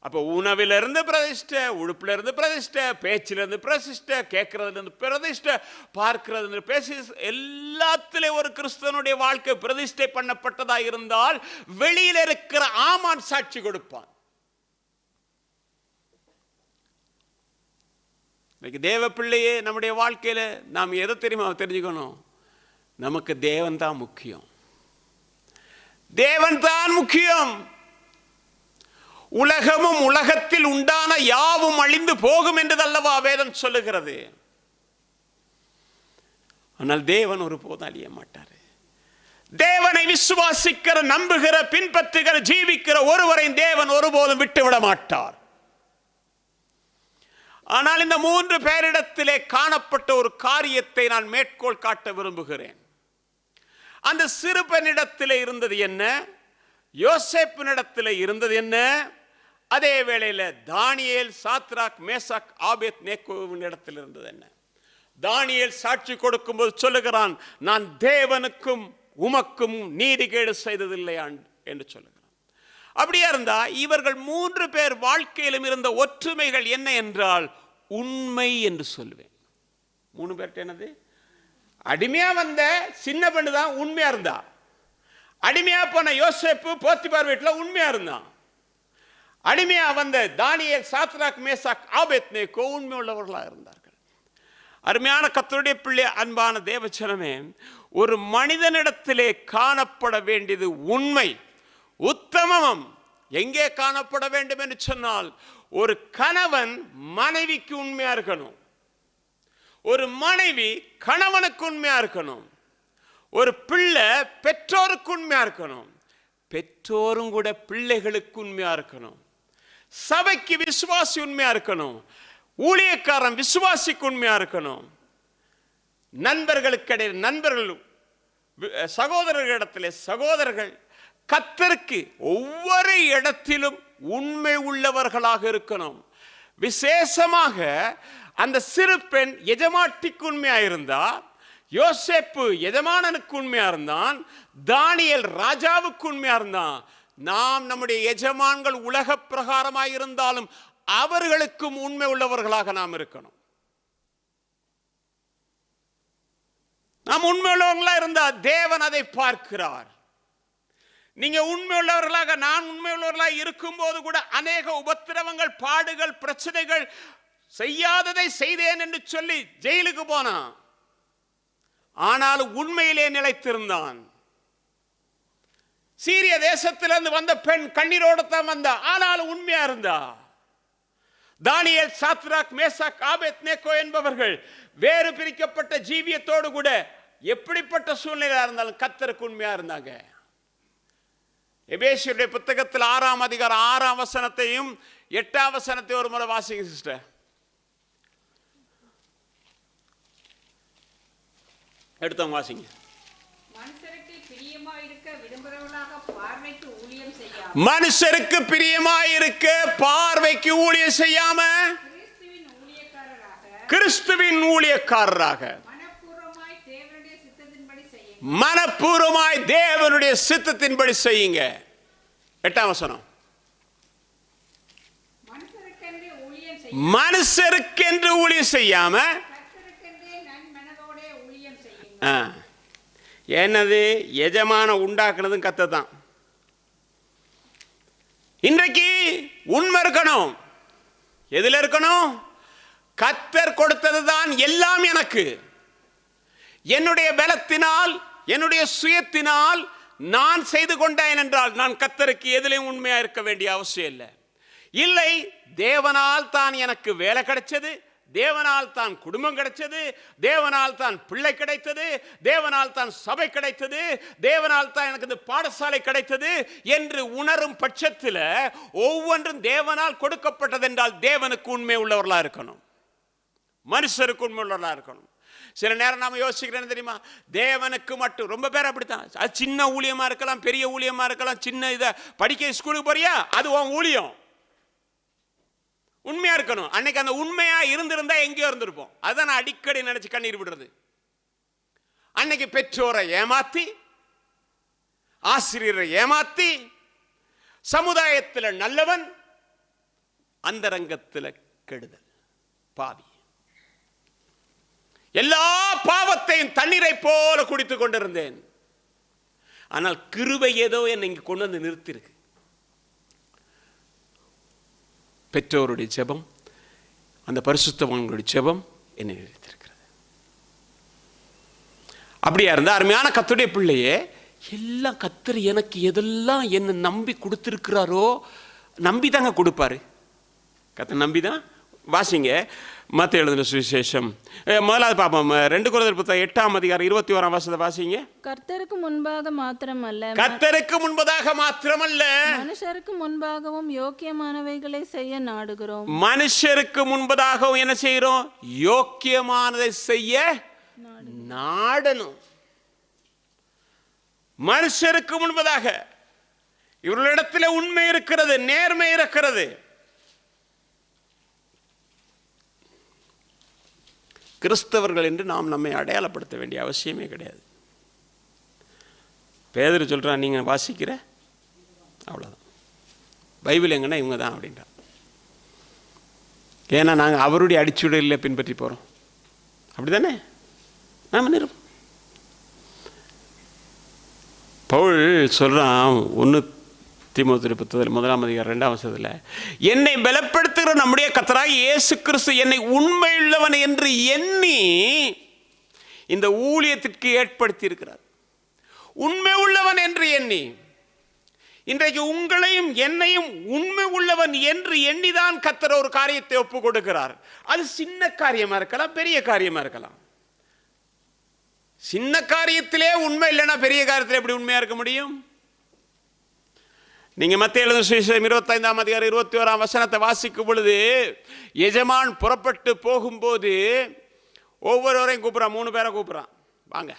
அப்ப உணவிலிருந்து பிரதிஷ்டை, உடுப்பிலிருந்து பிரதிஷ்டை, பேச்சிலிருந்து பிரதிஷ்டை, கேட்கறதுலேருந்து பிரதிஷ்டை, பார்க்கிறது பேசி, எல்லாத்திலே ஒரு கிறிஸ்தவனுடைய வாழ்க்கை பிரதிஷ்டை பண்ணப்பட்டதா இருந்தால் வெளியில் இருக்கிற ஆமான் சாட்சி கொடுப்பான். தேவ பிள்ளையே, நம்முடைய வாழ்க்கையில நாம் எதை தெரியுமா தெரிஞ்சுக்கணும்? நமக்கு தேவன் தான் முக்கியம், தேவன் தான் முக்கியம். உலகமும் உலகத்தில் உண்டான யாவும் அழிந்து போகும் என்றதல்லவா வேதம் சொல்லுகிறது. ஆனால் தேவன் ஒருபோதும் அழிய மாட்டார். தேவனை விசுவாசிக்கிற, நம்புகிற, பின்பற்றுகிற, ஜீவிக்கிற ஒருவரை தேவன் ஒருபோதும் விட்டுவிட மாட்டார். ஆனால் இந்த 3 பேரிடத்திலே காணப்பட்ட ஒரு காரியத்தை நான் மேற்கோள் காட்ட விரும்புகிறேன். அந்த சிறு பெண்ணிடத்தில் இருந்தது என்ன? யோசேப்பினிடத்தில் இருந்தது என்ன? அதே வேளையில் தானியேல், சாத்ராக், மேசாக், ஆபேத் நேகோவின் இடத்தில் இருந்தது என்ன? தானியேல் சாட்சி கொடுக்கும்போது சொல்லுகிறான், நான் தேவனுக்கும் உமக்கும் நீதிகேடு செய்ததில்லையா என்று சொல்லுகிறான். அப்படியா இருந்தா இவர்கள் 3 பேர் வாழ்க்கையிலும் இருந்த ஒற்றுமைகள் என்ன என்றால் உண்மை என்று சொல்லுவேன். 3 பேர்ட்ட என்னது? அடிமையா வந்த சின்ன பெண்ணு தான் உண்மையா இருந்தா. அடிமையா போன யோசேப்பு போத்திபார் வீட்டில் உண்மையா இருந்தான். அடிமையா வந்த தானியேல், சாத்ராக், மேசாக், ஆபேத்நேகோ உண்மை உள்ளவர்களாக இருந்தார்கள். அருமையான கர்த்தருடைய பிள்ளை, அன்பான தேவச்சனமே, ஒரு மனிதனிடத்திலே காணப்பட வேண்டியது உண்மை, உத்தமம். எங்கே காணப்பட வேண்டும் என்று சொன்னால், ஒரு கணவன் மனைவிக்கு உண்மையா இருக்கணும், ஒரு மனைவி கணவனுக்கு உண்மையா இருக்கணும், ஒரு பிள்ளை பெற்றோருக்கு உண்மையா இருக்கணும், பெற்றோரும் கூட பிள்ளைகளுக்கு உண்மையா இருக்கணும், சபைக்கு விசுவாசி உண்மையா இருக்கணும், ஊழியக்காரன் விசுவாசிக்கு உண்மையா இருக்கணும், நண்பர்களுக்கிடையே நண்பர்கள், சகோதரர்களிடத்திலே சகோதரர்கள், கர்த்தருக்கு ஒவ்வொரு இடத்திலும் உண்மை உள்ளவர்களாக இருக்கணும். விசேஷமாக அந்த சிறு பெண் எஜமாட்டிக்கு உண்மையா இருந்தா, யோசேப்பு எஜமானனுக்கு உண்மையா இருந்தான், தானியேல் ராஜாவுக்கு உண்மையா இருந்தான். நாம் நம்முடைய எஜமான்கள் உலக பிரகாரமாக இருந்தாலும் அவர்களுக்கும் உண்மை உள்ளவர்களாக நாம் இருக்கணும். நாம் உண்மை உள்ளவர்களா இருந்தா தேவன் அதை பார்க்கிறார். நீங்க உண்மை உள்ளவர்களாக, நான் உண்மை உள்ளவர்களாக இருக்கும் போது கூட அநேக உபத்திரவங்கள், பாடுகள், பிரச்சனைகள், செய்யாததை செய்தேன் என்று சொல்லி ஜெயிலுக்கு போனான். ஆனாலும் உண்மையிலே நிலைத்திருந்தான். சீரிய தேசத்திலிருந்து வந்த பெண் கண்ணீரோடு தான் வந்தா, ஆனாலும் உண்மையா இருந்தா. தானியேல், சாத்ராக், மேசாக், ஆபேத்நேகோ என்பவர்கள் வேறு பிரிக்கப்பட்ட ஜீவியத்தோடு கூட எப்படிப்பட்ட சூழ்நிலையா இருந்தாலும் கர்த்தருக்கு உண்மையா இருந்தாங்க. எபேசியருடைய புத்தகத்தில் 6ஆம் அதிகாரம் 6ஆம் வசனத்தையும் 8ஆம் வசனத்தையும் ஒரு முறை வாசிங்க சிஸ்டர். எடுத்தவங்க வாசிங்க. மனுஷருக்கு பிரியமாயிருக்க விரும்புகிறவர்களாக பார்வைக்கு ஊழியம் செய்யாம, மனுஷருக்கு பிரியமாயிருக்க பார்வைக்கு ஊழியம் செய்யாம, கிறிஸ்துவின் ஊழியக்காரராக, கிறிஸ்துவின் ஊழியக்காரராக மனப்பூர்வமாய் தேவனுடைய சித்தத்தின்படி செய்யுங்க. மனப்பூர்வமாய் தேவனுடைய சித்தத்தின்படி செய்யுங்க. 8ஆம் வசனம். மனுஷருக்கென்று ஊழியம் செய்ய, மனுஷருக்கென்று ஊழியம் செய்யாம கர்த்தருக்கென்றே நன்மனதோட ஊழியம் செய்யுங்க. என்னது? எஜமான உண்டாக்குனதும் கர்த்தர் தான். இன்றைக்கு உண்மை இருக்கணும். எதுல இருக்கணும்? கர்த்தர் கொடுத்தது தான் எல்லாம் எனக்கு. என்னுடைய பலத்தினால், என்னுடைய சுயத்தினால் நான் செய்து கொண்டேன் என்றால் நான் கர்த்தருக்கு எதிலையும் உண்மையா இருக்க வேண்டிய அவசியம் இல்லை. இல்லை, தேவனால் தான் எனக்கு வேலை கிடைச்சது, தேவனால் தான் குடும்பம் கிடைச்சது, தேவனால் தான் பிள்ளை கிடைத்தது, தேவனால் தான் சபை கிடைத்தது, தேவனால் தான் எனக்கு இந்த பாடசாலை கிடைத்தது என்று உணரும் பட்சத்தில் ஒவ்வொன்றும் தேவனால் கொடுக்கப்பட்டது என்றால் தேவனுக்கு உண்மை உள்ளவர்களா இருக்கணும், மனுஷருக்கு உண்மை உள்ளவர்களா இருக்கணும். சில நேரம் நாம யோசிக்கிறேன்னு தெரியுமா, தேவனுக்கு மட்டும். ரொம்ப பேர் அப்படித்தான். அது சின்ன ஊழியமா இருக்கலாம், பெரிய ஊழியமா இருக்கலாம். சின்ன இதை படிக்க ஸ்கூலுக்கு போறியா, அது உன் ஊழியம். உண்மையா இருக்கணும். அன்னைக்கு அந்த உண்மையா இருந்திருந்தா எங்கேயோ இருந்திருப்போம். அதான் நான் அடிக்கடி நினைச்சு கண்ணீர் விடுறது. அன்னைக்கு பெற்றோரை ஏமாத்தி, ஆசிரியரை ஏமாத்தி, சமுதாயத்தில் நல்லவன், அந்தரங்கத்தில் கெடுதல், பாவி. எல்லா பாவத்தையும் தண்ணீரை போல குடித்துக் கொண்டிருந்தேன். ஆனால் கிருபை ஏதோ என்னை இங்க கொண்டு வந்து நிறுத்திருக்கு. பெற்றோருடைய ஜெபம், அந்த பரிசுத்தவான்களுடைய ஜெபம் என்னை நிறுத்திருக்கிறது. அப்படியா இருந்தா அருமையான கர்த்தருடைய பிள்ளையே, எல்லாம் கர்த்தர் எனக்கு எதெல்லாம் என்னை நம்பி கொடுத்திருக்கிறாரோ நம்பி தாங்க கொடுப்பாரு. கர்த்தர் நம்பி தான். வாசிங்க மத்தேயு எழுதின சுவிசேஷம் முதலாவது பார்ப்போம். 2 கொரிந்தியர் புத்தகம் 8ஆம் அதிகாரம் 21ஆம் வசனத்தை வாசிங்க. கர்த்தருக்கு முன்பாக மாத்திரமல்ல, கர்த்தருக்கு முன்பதாக மாத்திரமல்ல, மனுஷருக்கு முன்பாகவும் யோக்கியமானவைகளை செய்ய நாடுகிறோம். மனுஷருக்கு முன்பதாகவும் என்ன செய்கிறோம்? யோக்கியமானதை செய்ய நாடணும். மனுஷருக்கு முன்பதாக இவர்களிடத்தில் உண்மை இருக்கிறது, நேர்மை இருக்கிறது. கிறிஸ்தவர்கள் என்று நாம் நம்மை அடையாளப்படுத்த வேண்டிய அவசியமே கிடையாது. பேதுரு சொல்கிறான், நீங்கள் வாசிக்கிற அவ்வளோதான், பைபிள் எங்கன்னா இவங்க தான் அப்படின்றான். ஏன்னா நாங்கள் அவருடைய அடிச்சுடலில் பின்பற்றி போகிறோம். அப்படி தானே நாம் நிறுவோம். பவுல் சொல்கிறான் 1 தீமோத்தேயு புத்தகத்தில் 1ஆம் அதிகாரம் 2ஆம் வசனத்தில், என்னை பலப்படுத்துகிற நம்முடைய கர்த்தராகிய இயேசு கிறிஸ்து என்னை உண்மையுள்ளவன் என்று எண்ணி இந்த ஊழியத்திற்கு ஏற்படுத்தி இருக்கிறார். உண்மை உள்ளவன் என்று எண்ணி. இன்றைக்கு உங்களையும் என்னையும் உண்மை உள்ளவன் என்று எண்ணிதான் கர்த்தர் ஒரு காரியத்தை ஒப்பு கொடுக்கிறார். அது சின்ன காரியமா இருக்கலாம், பெரிய காரியமா இருக்கலாம். சின்ன காரியத்திலே உண்மை இல்லைன்னா பெரிய காரியத்தில் எப்படி உண்மையா இருக்க முடியும்? நீங்க மத்தேயு எழுதின சுவிசேஷம் 25ஆம் அதிகாரம் 21ஆம் வசனத்தை வாசிக்கும் பொழுது, எஜமான் புறப்பட்டு போகும்போது ஒவ்வொருவரையும் கூப்பிட்றான். 3 பேரை கூப்பிட்றான், வாங்க.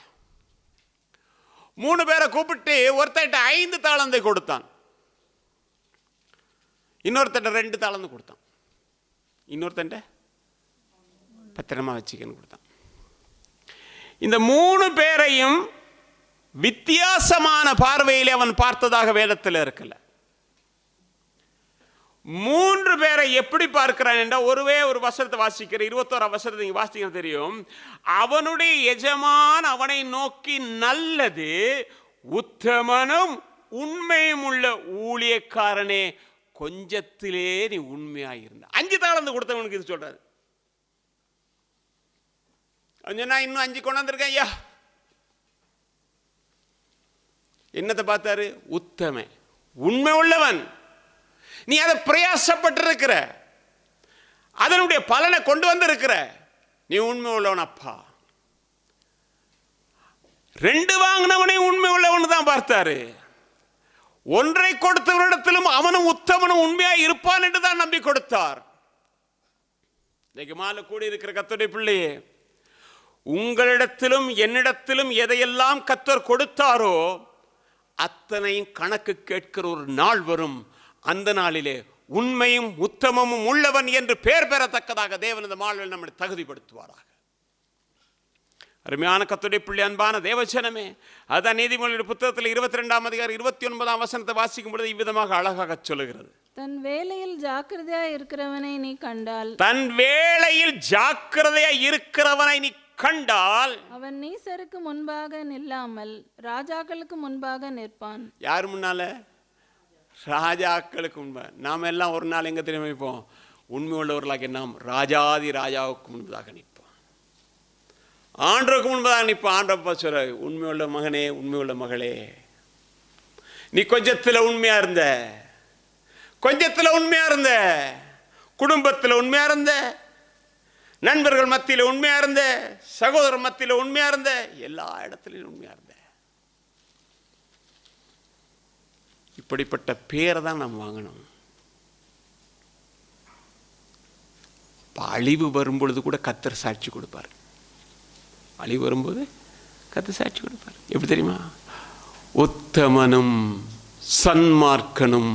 3 பேரை கூப்பிட்டு ஒருத்தட்ட 5 தாளந்தை கொடுத்தான், இன்னொருத்தட்ட 2 தாளந்து கொடுத்தான், இன்னொருத்தட்ட பத்திரமா வச்சுக்கன்னு கொடுத்தான். இந்த 3 பேரையும் வித்தியாசமான பார்வையிலே அவன் பார்த்ததாக வேதத்தில் இருக்கல. 3 பேரை எப்படி பார்க்கிறான் என்றால், ஒரு வசனத்தை வாசிக்கிற 21ஆம் வசனத்தை நீங்க வாசிக்க தெரியும். அவனுடைய எஜமான் அவனை நோக்கி, நல்லது உத்தமனும் உண்மையும் உள்ள ஊழியக்காரனே, கொஞ்சத்திலே நீ உண்மையாயிருந்த. 5 தாளந்து கொடுத்தவனுக்கு இது சொல்றாரு. நான் இன்னும் 5 கொண்டாந்துருக்கேன் ஐயா. என்னத்தை பார்த்தாரு? உத்தமன், உண்மை உள்ளவன். நீ அதை பிரயாசப்பட்டிருக்கிற, அதனுடைய பலனை கொண்டு வந்திருக்கிற, நீ உண்மை உள்ளவன் அப்பா. 2 வாங்கினவனை உண்மை உள்ளவன் தான் பார்த்தாரு. 1 கொடுத்தவனிடத்திலும் அவனும் உத்தமனும் உண்மையாக இருப்பான் என்று தான் நம்பி கொடுத்தார். இன்னைக்கு மாலை கூடி இருக்கிற கர்த்தருடைய பிள்ளையே, உங்களிடத்திலும் என்னிடத்திலும் எதையெல்லாம் கர்த்தர் கொடுத்தாரோ அத்தனையும் கணக்கு கேட்கிற ஒரு நாள் வரும். அந்த நாளிலே உண்மையும் உத்தமமும் உள்ளவன் என்று பெயர் பெறத்தக்கதாக தேவன் இந்த மாளில் நம்மை தகுதிப்படுத்துவாராக. அருமையான கர்த்தருடைய பிள்ளை, அன்பான தேவஜனமே, அதான் நீதிமொழியின் புத்தகத்தில் 22ஆம் அதிகாரம் 29ஆம் வசனத்தை வாசிக்கும் பொழுது இவ்விதமாக அழகாக சொல்லுகிறது. தன் வேளையில் ஜாக்கிரதையா இருக்கிறவனை நீ கண்டால், தன் வேளையில் ஜாக்கிரதையா இருக்கிறவனை நீ கண்டால், அவன் நீசருக்கு முன்பாக நில்லாமல் ராஜாக்களுக்கு முன்பாக நிற்பான். யார் முன்னால? ராஜாக்களுக்கு முன்பாக. நாம் எல்லாம் ஒரு நாள் எங்க தெரியுமா நிற்போம்? உண்மை உள்ளவர்களாக நாம் ராஜாதி ராஜாவுக்கு முன்பதாக நிற்போம், ஆண்டவருக்கு முன்பதாக நிற்போம். ஆண்டப்பா சொல்ற, உண்மை உள்ள மகனே, உண்மை உள்ள மகளே, நீ கொஞ்சத்துல உண்மையா இருந்த, கொஞ்சத்துல உண்மையா இருந்த, குடும்பத்தில் உண்மையா இருந்த, நண்பர்கள் மத்தியில் உண்மையா இருந்த, சகோதரர் மத்தியில் உண்மையா இருந்த, எல்லா இடத்திலும் உண்மையா இருந்த. இப்படிப்பட்ட பேரை தான் நாம் வாங்கணும். அழிவு வரும்பொழுது கூட கர்த்தர் சாட்சி கொடுப்பார். அழிவு வரும்போது கர்த்தர் சாட்சி கொடுப்பார். எப்படி தெரியுமா? உத்தமனும் சன்மார்க்கனும்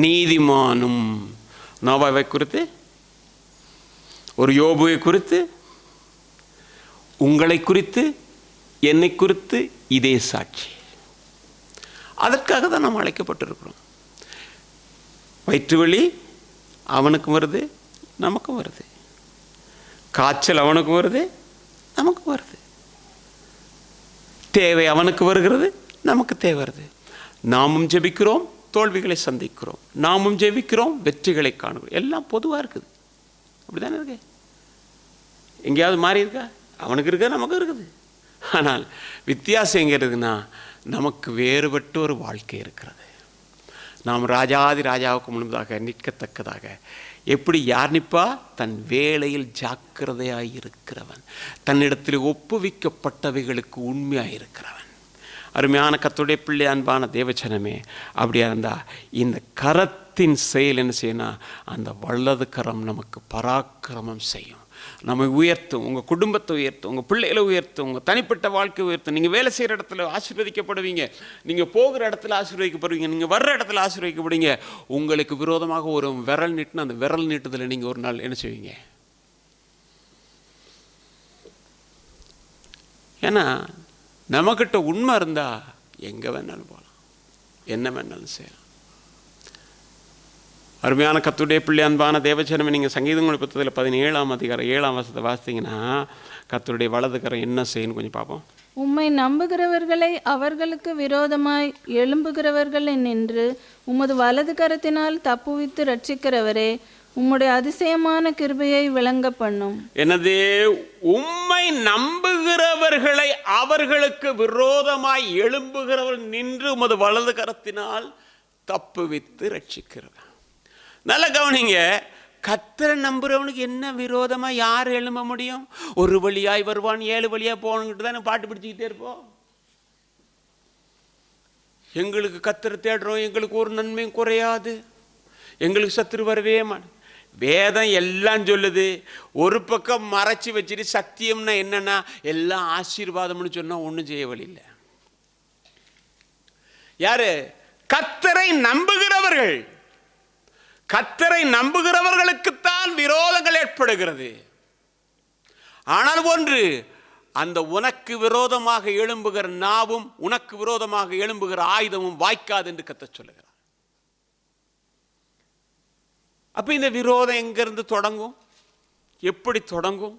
நீதிமானும். நோவாவை குறித்து, ஒரு யோபுவை குறித்து, உங்களை குறித்து, என்னை குறித்து இதே சாட்சி. அதற்காக தான் நாம் அழைக்கப்பட்டிருக்கிறோம். வயிற்று வலி அவனுக்கும் வருது, நமக்கும் வருது. காய்ச்சல் அவனுக்கும் வருது, நமக்கும் வருது. தேவை அவனுக்கு வருகிறது, நமக்கு தேவை வருது. நாமும் ஜெபிக்கிறோம், தோல்விகளை சந்திக்கிறோம். நாமும் ஜெபிக்கிறோம், வெற்றிகளை காணுகிறோம். எல்லாம் பொதுவாக இருக்குது. அப்படிதானே இருக்கு? எங்கேயாவது மாறி இருக்கா? அவனுக்கு இருக்க, நமக்கு இருக்குது. ஆனால் வித்தியாசம் எங்கே இருக்குன்னா, நமக்கு வேறுபட்ட ஒரு வாழ்க்கை இருக்கிறது. நாம் ராஜாதி ராஜாவுக்கு முன்பதாக நிற்கத்தக்கதாக. எப்படி யார் நிற்பா? தன் வேலையில் ஜாக்கிரதையாய் இருக்கிறவன், தன்னிடத்தில் ஒப்புவிக்கப்பட்டவைகளுக்கு உண்மையாக இருக்கிறவன். அருமையான கர்த்தருடைய பிள்ளை, அன்பான தேவச்சனமே, அப்படியா இருந்தால் இந்த கரத்தின் செயல் என்ன செய்யணும்? அந்த வலது கரம் நமக்கு பராக்கிரமம் செய்யும், நம்மை உயர்த்தும், உங்கள் குடும்பத்தை உயர்த்தும், உங்கள் பிள்ளைகளை உயர்த்தும், உங்கள் தனிப்பட்ட வாழ்க்கை உயர்த்தும். நீங்கள் வேலை செய்கிற இடத்துல ஆசீர்வதிக்கப்படுவீங்க, நீங்கள் போகிற இடத்துல ஆசீர்வதிக்கப்படுவீங்க, நீங்கள் வர்ற இடத்துல ஆசீர்வதிக்கப்படுவீங்க. உங்களுக்கு விரோதமாக ஒரு விரல் நீட்டுனா அந்த விரல் நீட்டுதல் நீங்கள் ஒரு நாள் என்ன செய்வீங்க? ஏன்னா நம்மக்கிட்ட உண்மை இருந்தால் எங்கே வேணாலும் போகலாம், என்ன வேணாலும் செய்யலாம். அருமையான கர்த்தருடைய பிள்ளை, அன்பான தேவச்சனமே, நீங்கள் சங்கீதங்கள் புத்தகத்தில் 17ஆம் அதிகாரம் 7ஆம் வசனத்தை வாசித்தீங்கன்னா கர்த்தருடைய வலது கரம் என்ன செய்யணும் கொஞ்சம் பார்ப்போம். உம்மை நம்புகிறவர்களை அவர்களுக்கு விரோதமாய் எழும்புகிறவர்களை நின்று உமது வலது கரத்தினால் தப்புவித்து ரட்சிக்கிறவரே, உம்முடைய அதிசயமான கிருபையை விளங்க பண்ணும். என்னது? உம்மை நம்புகிறவர்களை அவர்களுக்கு விரோதமாய் எழும்புகிறவர் நின்று உமது வலது கரத்தினால் தப்புவித்து ரட்சிக்கிறவர். நல்ல கவனிங்க, கர்த்தரை நம்புறவனுக்கு என்ன விரோதமா யார் எழும்ப முடியும்? ஒரு வழியாய் வருவான் 7 வழியா போகணுங்கிட்டு தானே பாட்டு பிடிச்சிக்கிட்டே இருப்போம். எங்களுக்கு கர்த்தரை தேடுறோம், எங்களுக்கு ஒரு நன்மையும் குறையாது, எங்களுக்கு சத்துரு வரவே மாட்டேன். வேதம் எல்லாம் சொல்லுது. ஒரு பக்கம் மறைச்சி வச்சுட்டு சத்தியம்னா என்னன்னா எல்லாம் ஆசீர்வாதம்னு சொன்னா ஒன்றும் செய்ய வழி இல்லை. யாரு? கர்த்தரை நம்புகிறவர்கள். கர்த்தரை நம்புகிறவர்களுக்குத்தான் விரோதங்கள் ஏற்படுகிறது. ஆனால் ஒன்று, அந்த உனக்கு விரோதமாக எழும்புகிற நாவும் உனக்கு விரோதமாக எழும்புகிற ஆயுதமும் வாய்க்காது என்று கர்த்தர் சொல்லுகிறார். அப்போ இந்த விரோதம் எங்கேருந்து தொடங்கும், எப்படி தொடங்கும்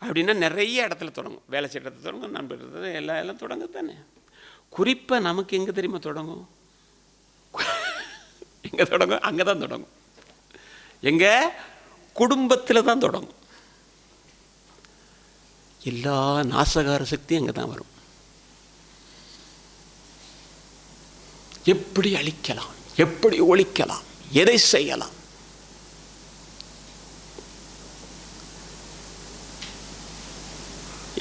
அப்படின்னா நிறைய இடத்துல தொடங்கும். வேலை செய்கிற இடத்துல தொடங்கும், நண்பர்கள் எல்லாம் தொடங்கும் தானே. குறிப்பாக நமக்கு எங்கே தெரியுமா தொடங்கும்? எங்கே தொடங்கும்? அங்கே தான் தொடங்கும். எங்கே? குடும்பத்தில் தான் தொடங்கும். எல்லா நாசகார சக்தியும் அங்கே தான் வரும். எப்படி அழிக்கலாம், எப்படி ஒழிக்கலாம், எதை செய்யலாம்.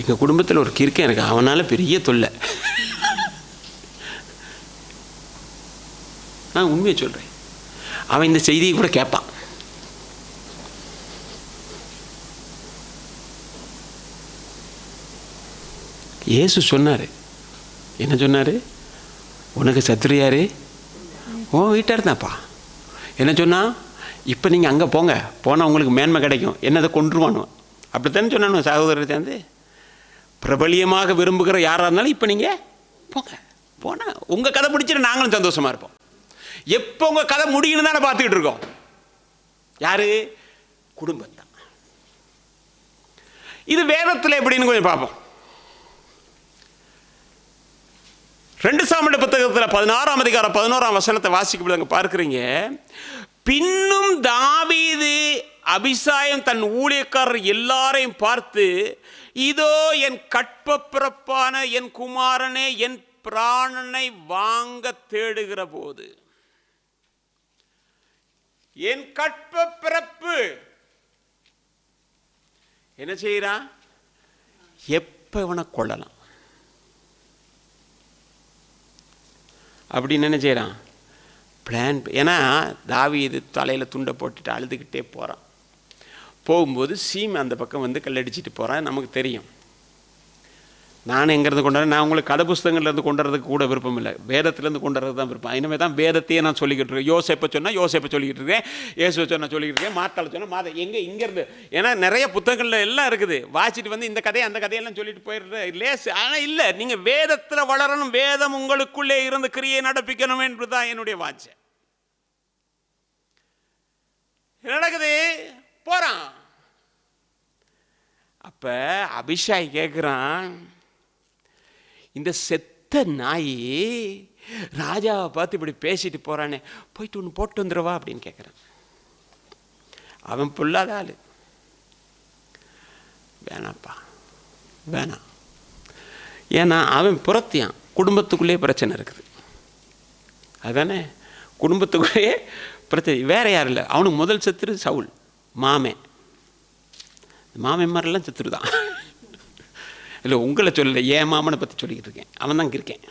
எங்கள் குடும்பத்தில் ஒரு கிறுக்கன் இருக்கு, அவனால் பெரிய தொல்லை. நான் உண்மையை சொல்கிறேன். அவன் இந்த செய்தியை கூட கேட்பான். இயேசு சொன்னார், என்ன சொன்னார்? உனக்கு சத்துரு யாரு? ஓ வீட்டார் தான்ப்பா. என்ன சொன்னா? இப்போ நீங்கள் அங்கே போங்க, போனால் உங்களுக்கு மேன்மை கிடைக்கும், என்னதை கொன்றுவானு. அப்படித்தானே சொன்னானு சகோதரரை சேர்ந்து. பிரபலியமாக விரும்புகிற யாராக இருந்தாலும் இப்போ நீங்கள் போங்க, போனால் உங்கள் கதை பிடிச்சிட்டு நாங்களும் சந்தோஷமாக இருப்போம். எப்போ உங்கள் கதை முடியுன்னு தானே பார்த்துக்கிட்டு இருக்கோம். யாரு? குடும்பத்தான். இது வேதத்தில் எப்படின்னு கொஞ்சம் பார்ப்போம். 2 சாமுவேல் புத்தகத்தில் 16ஆம் அதிகாரம் 11ஆம் வசனத்தை வாசிக்கப்படுங்க பார்க்குறீங்க. பின்னும் தாவீது அபிசாயம் தன் ஊழியக்காரர் எல்லாரையும் பார்த்து, இதோ என் கற்ப பிறப்பான என் குமாரனே என் பிராணனை வாங்க தேடுகிற போது. என் கற்ப பிறப்பு என்ன செய்யறான்? எப்ப இவனை கொள்ளலாம் அப்படின்னு என்ன செய்யறான்? பிளான். ஏன்னா தாவீது தலையில் துண்டை போட்டுட்டு அழுதுகிட்டே போகிறான். போகும்போது சீமை அந்த பக்கம் வந்து கல்லடிச்சிட்டு போகிறான். நமக்கு தெரியும். நான் எங்கேருந்து கொண்டு வரேன்? நான் உங்களுக்கு கதை புஸ்தகங்கள்லேருந்து கொண்டு வரதுக்கு கூட விருப்பம் இல்லை, வேதத்துலேருந்து கொண்டு வரது தான் விருப்பம். இனிமேல் தான் வேதத்தையே நான் சொல்லிக்கிட்டு இருக்கேன். யோசேப்பை சொன்னால் யோசேப்பை சொல்லிக்கிட்டு இருக்கேன், இயேசுவை சொன்னால் சொல்லிக்கிட்டு இருக்கேன், மாத்தாளை சொன்னால் மாதா. இங்கேருந்து ஏன்னா நிறைய புத்தகங்களில் எல்லாம் இருக்குது. வாசிட்டு வந்து இந்த கதையை அந்த கதையெல்லாம் சொல்லிட்டு போயிடுறது லேசு. ஆனால் இல்லை, நீங்கள் வேதத்தில் வளரணும், வேதம் உங்களுக்குள்ளே இருந்து கிரியை நடப்பிக்கணும் என்று தான் என்னுடைய வாட்சை. நடக்குது, போகிறான். அப்போ அபிஷாய் கேட்குறான், இந்த செத்த நாய் ராஜாவை பார்த்து இப்படி பேசிட்டு போகிறானே, போயிட்டு ஒன்று போட்டு வந்துடுவா அப்படின்னு கேட்குறான். அவன் பொல்லாத ஆள். வேணாப்பா வேணாம். ஏன்னா அவன் புறத்தியான், குடும்பத்துக்குள்ளே பிரச்சனை இருக்குது. அதுதானே, குடும்பத்துக்குள்ளே பிரச்சனை. வேற யாரும் இல்லை. அவனுக்கு முதல் சத்துரு சவுல் மாமே. மாதிரிலாம் சத்துரு தான். இல்லை உங்களை சொல்லலை, ஏன் மாமனை பற்றி சொல்லிக்கிட்டு இருக்கேன். அவன் தான் இருக்கேன்.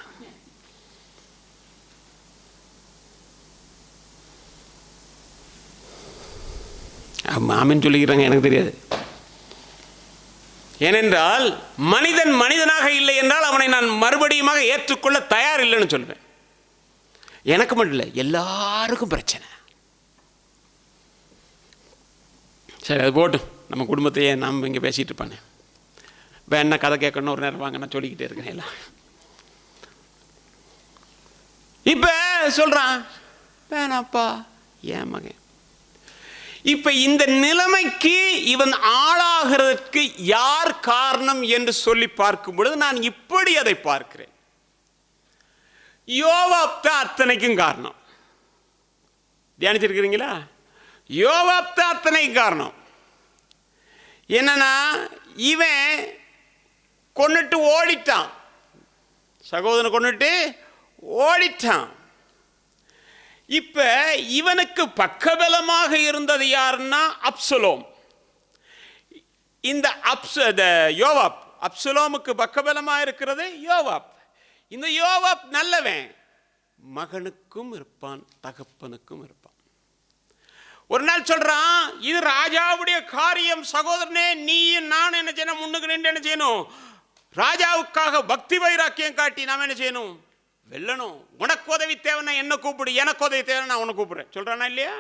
மாமன் சொல்லிக்கிறாங்க, எனக்கு தெரியாது. ஏனென்றால் மனிதன் மனிதனாக இல்லை என்றால் அவனை நான் மறுபடியும் ஏற்றுக்கொள்ள தயார் இல்லைன்னு சொல்வேன். எனக்கு மட்டும் இல்லை, எல்லாருக்கும் பிரச்சனை. சரி, அது போட்டும். நம்ம குடும்பத்தையே நாம் இங்கே பேசிகிட்டு இருப்பானே. வேணா கதை கேட்கணும், ஒரு நேரம் வாங்க, நான் சொல்லிக்கிட்டே இருக்கேன் எல்லாம். இப்போ சொல்கிறான், வேணாப்பா ஏன் மகன். இப்போ இந்த நிலைமைக்கு இவன் ஆளாகிறதுக்கு யார் காரணம் என்று சொல்லி பார்க்கும் பொழுது நான் இப்படி அதை பார்க்கிறேன். யோவாப் தான் அத்தனைக்கும் காரணம். தியானிச்சிருக்கிறீங்களா? யோவாப் தான் அத்தனைக்கும் காரணம். என்னன்னா, இவன் கொன்னுட்டு ஓடிட்டான், சகோதரனை கொன்னுட்டு ஓடிட்டான். இப்ப இவனுக்கு பக்கபலமாக இருந்தது யாருன்னா அப்சலோம். இந்த யோவாப், அப்சலோமுக்கு பக்கபலமாக இருக்கிறது யோவாப். இந்த யோவாப் நல்லவன், மகனுக்கும் இருப்பான், தகப்பனுக்கும் இருப்பான். ஒரு நாள் சொல்றான், இது ராஜாவுடைய காரியம் சகோதரனே, நீ நான் என்ன செய்யணும், முன்னுக்கு நின்று என்ன செய்யணும், ராஜாவுக்காக பக்தி வைராக்கியம் காட்டி நாம் என்ன செய்யணும், வெல்லணும். உனக்கு உதவி தேவைன்னா என்ன கூப்பிடு, எனக்கு உதவி தேவைன்னா நான் உனக்கு கூப்பிடுறேன் சொல்றானா இல்லையா?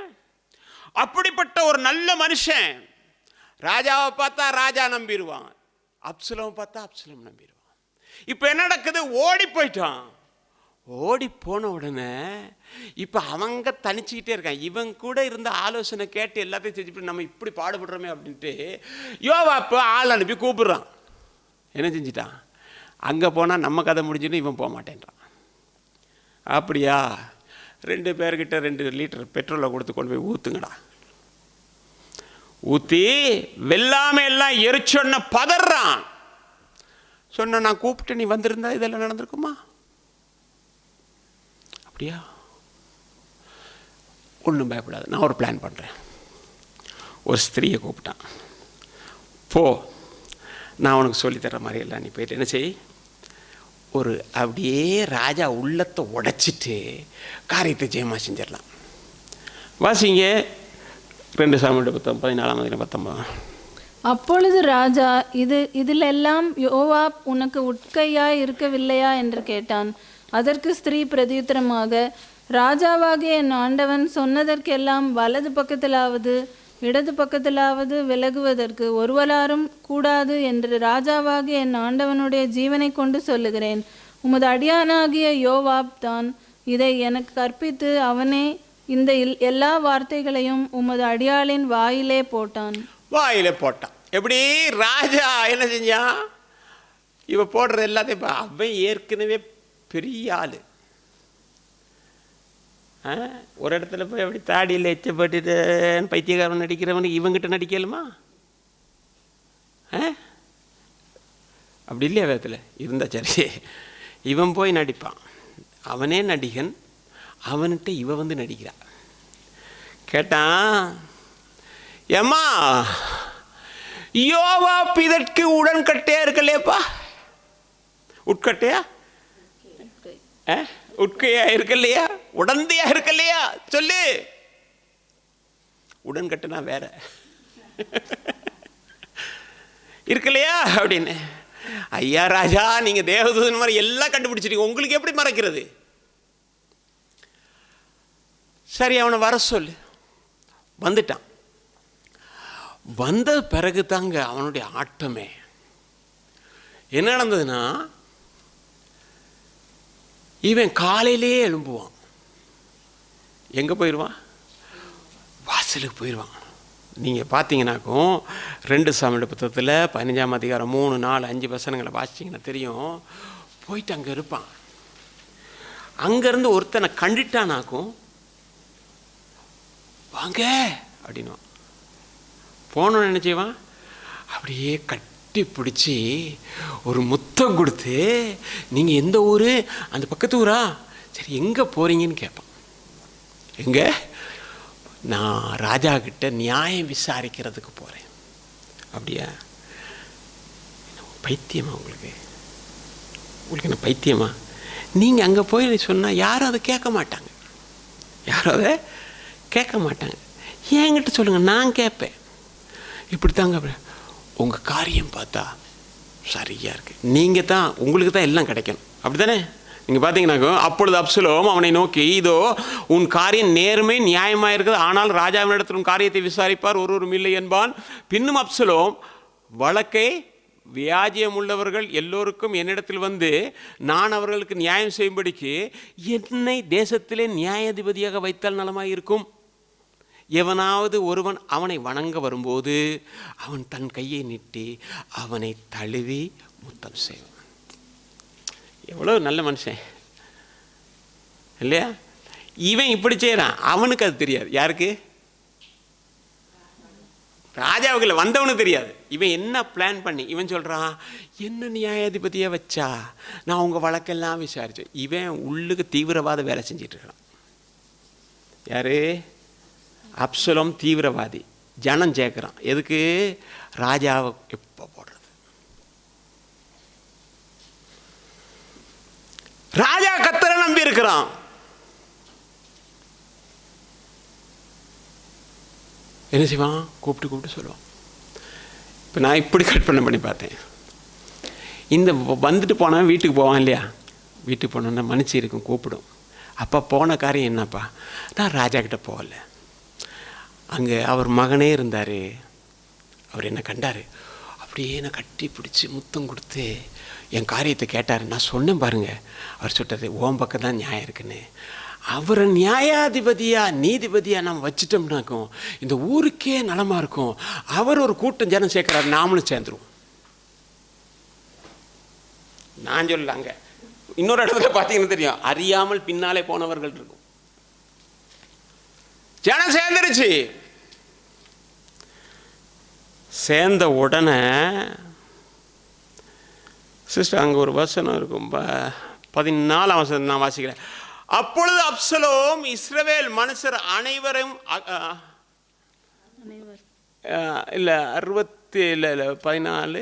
அப்படிப்பட்ட ஒரு நல்ல மனுஷன். ராஜாவை பார்த்தா ராஜா நம்பிடுவான், அப்சலோம் பார்த்தா அப்சலோம் நம்பிடுவான். இப்போ என்ன நடக்குது, ஓடி போயிட்டான். ஓடி போன உடனே இப்போ அவங்க தனிச்சுக்கிட்டே இருக்கான். இவன் கூட இருந்த ஆலோசனை கேட்டு எல்லாத்தையும் செஞ்சுட்டு நம்ம இப்படி பாடுபடுறோமே அப்படின்ட்டு யோவாப்பு ஆள் அனுப்பி கூப்பிடுறான். என்ன செஞ்சிட்டான், அங்கே போனால் நம்ம கதை முடிஞ்சுன்னு இவன் போக மாட்டேன்றான். அப்படியா, 2 பேர்கிட்ட 2 லிட்டர் பெட்ரோலை கொடுத்து கொண்டு போய் ஊற்றுங்கடா. ஊற்றி வெல்லாமல் எல்லாம் எரிச்சொன்ன பதறான். சொன்ன, நான் கூப்பிட்டு நீ வந்திருந்தா இதெல்லாம் நடந்திருக்குமா? அப்படியா, ஒன்றும் பயப்படாது, நான் ஒரு பிளான் பண்ணுறேன். ஒரு ஸ்திரீயை கூப்பிட்டான். போ, நான் உனக்கு சொல்லித்தர மாதிரி எல்லாம் நீ போயிட்டு என்ன செய், ஒரு அப்படியே ராஜா உள்ளத்தை உடைச்சிட்டு காரியத்தை ஜெயமா செஞ்சிடலாம். வாசிங்க 2 சாமுவேல் 14:19. அப்பொழுது ராஜா, இதிலெல்லாம் யோவாப் உனக்கு உட்கையாய் இருக்கவில்லையா என்று கேட்டான். அதற்கு ஸ்திரீ பிரதியுத்தரமாக, ராஜாவாகிய என் ஆண்டவன் சொன்னதற்கெல்லாம் வலது பக்கத்திலாவது இடது பக்கத்திலாவது விலகுவதற்கு ஒருவராரும் கூடாது என்று ராஜாவாகிய என் ஆண்டவனுடைய ஜீவனை கொண்டு சொல்லுகிறேன். உமது அடியானாகிய யோவாப் தான் இதை எனக்கு கற்பித்து அவனே இந்த எல்லா வார்த்தைகளையும் உமது அடியாளின் வாயிலே போட்டான். எப்படி ராஜா என்ன செஞ்சான், இவ போடுறது எல்லாத்தையும் அவன் ஏற்கனவே பெரிய ஆளு. ஒரு இடத்துல போய் அப்படி தாடியில் எச்சப்பட்டு பைத்தியக்காரன் நடிக்கிறவனுக்கு இவங்கிட்ட நடிக்கலுமா? அப்படி இல்லையா? வேதத்தில் இருந்தா சரி, இவன் போய் நடிப்பான். அவனே நடிகன், அவன்கிட்ட இவ வந்து நடிக்கிறா. கேட்டான், ஏம்மா யோவாப் இதற்கு உடன்கட்டையா இருக்கலையப்பா? உட்கட்டையா உட்கையா இருக்கலையா? உடந்தையா இருக்கலையா? சொல்லு. உடன்கட்டுனா வேற இருக்கலையா அப்படின்னு. ஐயா ராஜா, நீங்க தேவதூதன் மாதிரி எல்லாம் கண்டுபிடிச்சிட்டீங்க, உங்களுக்கு எப்படி மறைக்கிறது? சரி, அவனை வர சொல்லு. வந்துட்டான். வந்த பிறகு தாங்க அவனுடைய ஆட்டமே. என்ன நடந்ததுன்னா, இவன் காலையிலே எழும்புவான். எங்கே போயிடுவான்? வாசலுக்கு போயிடுவான். நீங்கள் பார்த்தீங்கன்னாக்கும் 2 சாமுவேல் புத்தகத்தில் 15ஆம் அதிகாரம் 3, 4, 5 வசனங்களை வாசிச்சிங்கன்னா தெரியும். போயிட்டு அங்கே இருப்பான். அங்கேருந்து ஒருத்தனை கண்டுட்டானாக்கும், வாங்க அப்படின்வான். போனோன்னு என்ன செய்வான், அப்படியே கட்டி பிடிச்சி ஒரு முத்தம் கொடுத்து, நீங்கள் எந்த ஊர்? அந்த பக்கத்து ஊரா? சரி, எங்கே போகிறீங்கன்னு கேட்பான். எங்கே? நான் ராஜா கிட்ட நியாயம் விசாரிக்கிறதுக்கு போகிறேன். அப்படியா? பைத்தியமா உங்களுக்கு? உங்களுக்கு என்ன பைத்தியமா? நீங்கள் அங்கே போய் சொன்னால் யாரும் அதை கேட்க மாட்டாங்க. யாரும் அதை கேட்க மாட்டாங்க. என்கிட்ட சொல்லுங்கள், நான் கேட்பேன். இப்படி தாங்க உங்கள் காரியம் பார்த்தா சரியாக இருக்குது, நீங்கள் தான், உங்களுக்கு தான் எல்லாம் கிடைக்கணும். அப்படி தானே? நீங்கள் பார்த்தீங்கன்னாக்கோ, அப்பொழுது அப்சலோம் அவனை நோக்கி, இதோ உன் காரியம் நேர்மை நியாயமாக இருக்குது, ஆனால் ராஜாவினிடத்தில் உன் காரியத்தை விசாரிப்பார், ஒருவரும் இல்லை என்பான். பின்னும் அப்சலோம், வழக்கை வியாஜியம் உள்ளவர்கள் எல்லோருக்கும் என்னிடத்தில் வந்து நான் அவர்களுக்கு நியாயம் செய்யும்படிக்கு என்னை தேசத்திலே நியாயாதிபதியாக வைத்தால் நலமாக இருக்கும். எவனாவது ஒருவன் அவனை வணங்க வரும்போது அவன் தன் கையை நீட்டி அவனை தழுவி முத்தம் செய்வான். எவ்வளோ நல்ல மனுஷன் இல்லையா? இவன் இப்படி செய்கிறான், அவனுக்கு அது தெரியாது. யாருக்கு? ராஜாவுக்குள்ள வந்தவனுக்கு தெரியாது. இவன் என்ன பிளான் பண்ணி இவன் சொல்கிறான், என்ன நியாயாதிபதியாக வச்சா நான் உங்கள் வழக்கெல்லாம் விசாரித்தேன். இவன் உள்ளுக்கு தீவிரவாத வேலை செஞ்சிட்டு இருக்கிறான். யாரு? அப்சலோம் தீவிரவாதி. ஜனம் சேர்க்குறான். எதுக்கு? ராஜாவை எப்போ போடுறது. ராஜா கர்த்தரை நம்பி இருக்கிறான். என்ன செய்வான்? கூப்பிட்டு சொல்லுவான். இப்போ நான் இப்படி கற்பனை பண்ணி பார்த்தேன். இந்த வந்துட்டு போனவன் வீட்டுக்கு போவான் இல்லையா? வீட்டுக்கு போனோன்னா மன்னிச்சு இருக்கும், கூப்பிடும். அப்போ போன காரியம் என்னப்பா? நான் ராஜா கிட்ட போகல. அங்கே அவர் மகனே இருந்தார். அவர் என்ன கண்டார், அப்படியே என்னை கட்டி பிடிச்சி முத்தம் கொடுத்து என் காரியத்தை கேட்டார். நான் சொன்னேன் பாருங்க. அவர் சொல்கிறாரு, ஓம் பக்கம் தான் நியாயம் இருக்குன்னு. அவரை நியாயாதிபதியா நீதிபதியா நம்ம வச்சுட்டோம்னாக்கும் இந்த ஊருக்கே நலமாக இருக்கும். அவர் ஒரு கூட்டம் ஜனம் சேர்க்கிறாரு, நாமளும் சேர்ந்துருவோம். நான் சொல்லலாங்க. இன்னொரு இடத்துல பார்த்தீங்கன்னா தெரியும், அறியாமல் பின்னாலே போனவர்கள் இருக்கும். ஜனம் சேர்ந்துருச்சு. சேர்ந்த உடனே சிஸ்டர் அங்கே ஒரு வசனம் இருக்கும், 14ஆம் வசனம் நான் வாசிக்கிறேன். அப்பொழுது அப்சலோம் இஸ்ரவேல் மனுஷர் அனைவரும் இல்லை 14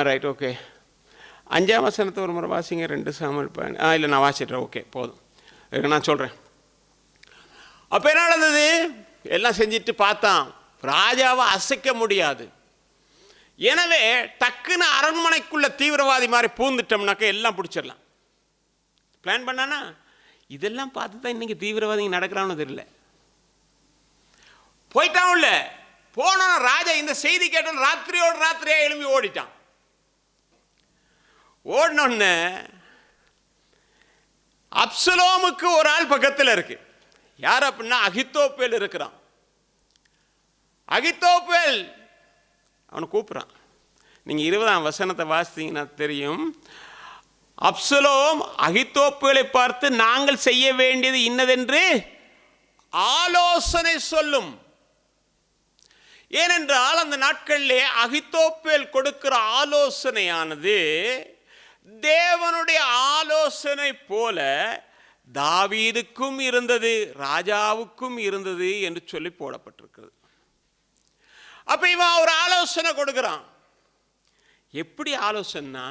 ரைட் ஓகே 5ஆம் வசனத்தை ஒரு முறை வாசிங்க. 2 சாமுவேல் இல்லை நான் வாசிடுறேன். ஓகே போதும், நான் சொல்கிறேன். அப்போ என்ன நடந்தது? எல்லாம் செஞ்சுட்டு பார்த்தான், ராஜாவை அசைக்க முடியாது. எனவே டக்குன்னு அரண்மனைக்குள்ள தீவிரவாதி மாதிரி பூந்துட்டோம்னாக்க எல்லாம் பிடிச்சிடலாம். பிளான் பண்ணானா? இதெல்லாம் பார்த்து தான் இன்னைக்கு தீவிரவாதிங்க நடக்கிறான்னு தெரியல. போயிட்டான் உள்ள. போன ராஜா இந்த செய்தி கேட்டால் ராத்திரியோடு ராத்திரியா எழும்பி ஓடிட்டான். ஓடினோன்னு அப்சலோமுக்கு ஒரு ஆள் பக்கத்தில் இருக்கு. யார் அப்படின்னா அகித்தோப்பேல் இருக்கிறான். அகித்தோப்பேல் அவனை கூப்பிட்றான். நீங்கள் 20ஆம் வசனத்தை வாசித்தீங்கன்னா தெரியும். அப்சலோம் அகித்தோப்பேலை பார்த்து, நாங்கள் செய்ய வேண்டியது இன்னதென்று ஆலோசனை சொல்லும். ஏனென்றால் அந்த நாட்களிலே அகித்தோப்பேல் கொடுக்கிற ஆலோசனையானது தேவனுடைய ஆலோசனை போல தாவீதுக்கும் இருந்தது, ராஜாவுக்கும் இருந்தது என்று சொல்லி போடப்பட்டிருக்கிறது. அப்ப இவன் ஒரு ஆலோசனை கொடுக்கிறான். எப்படி ஆலோசனை?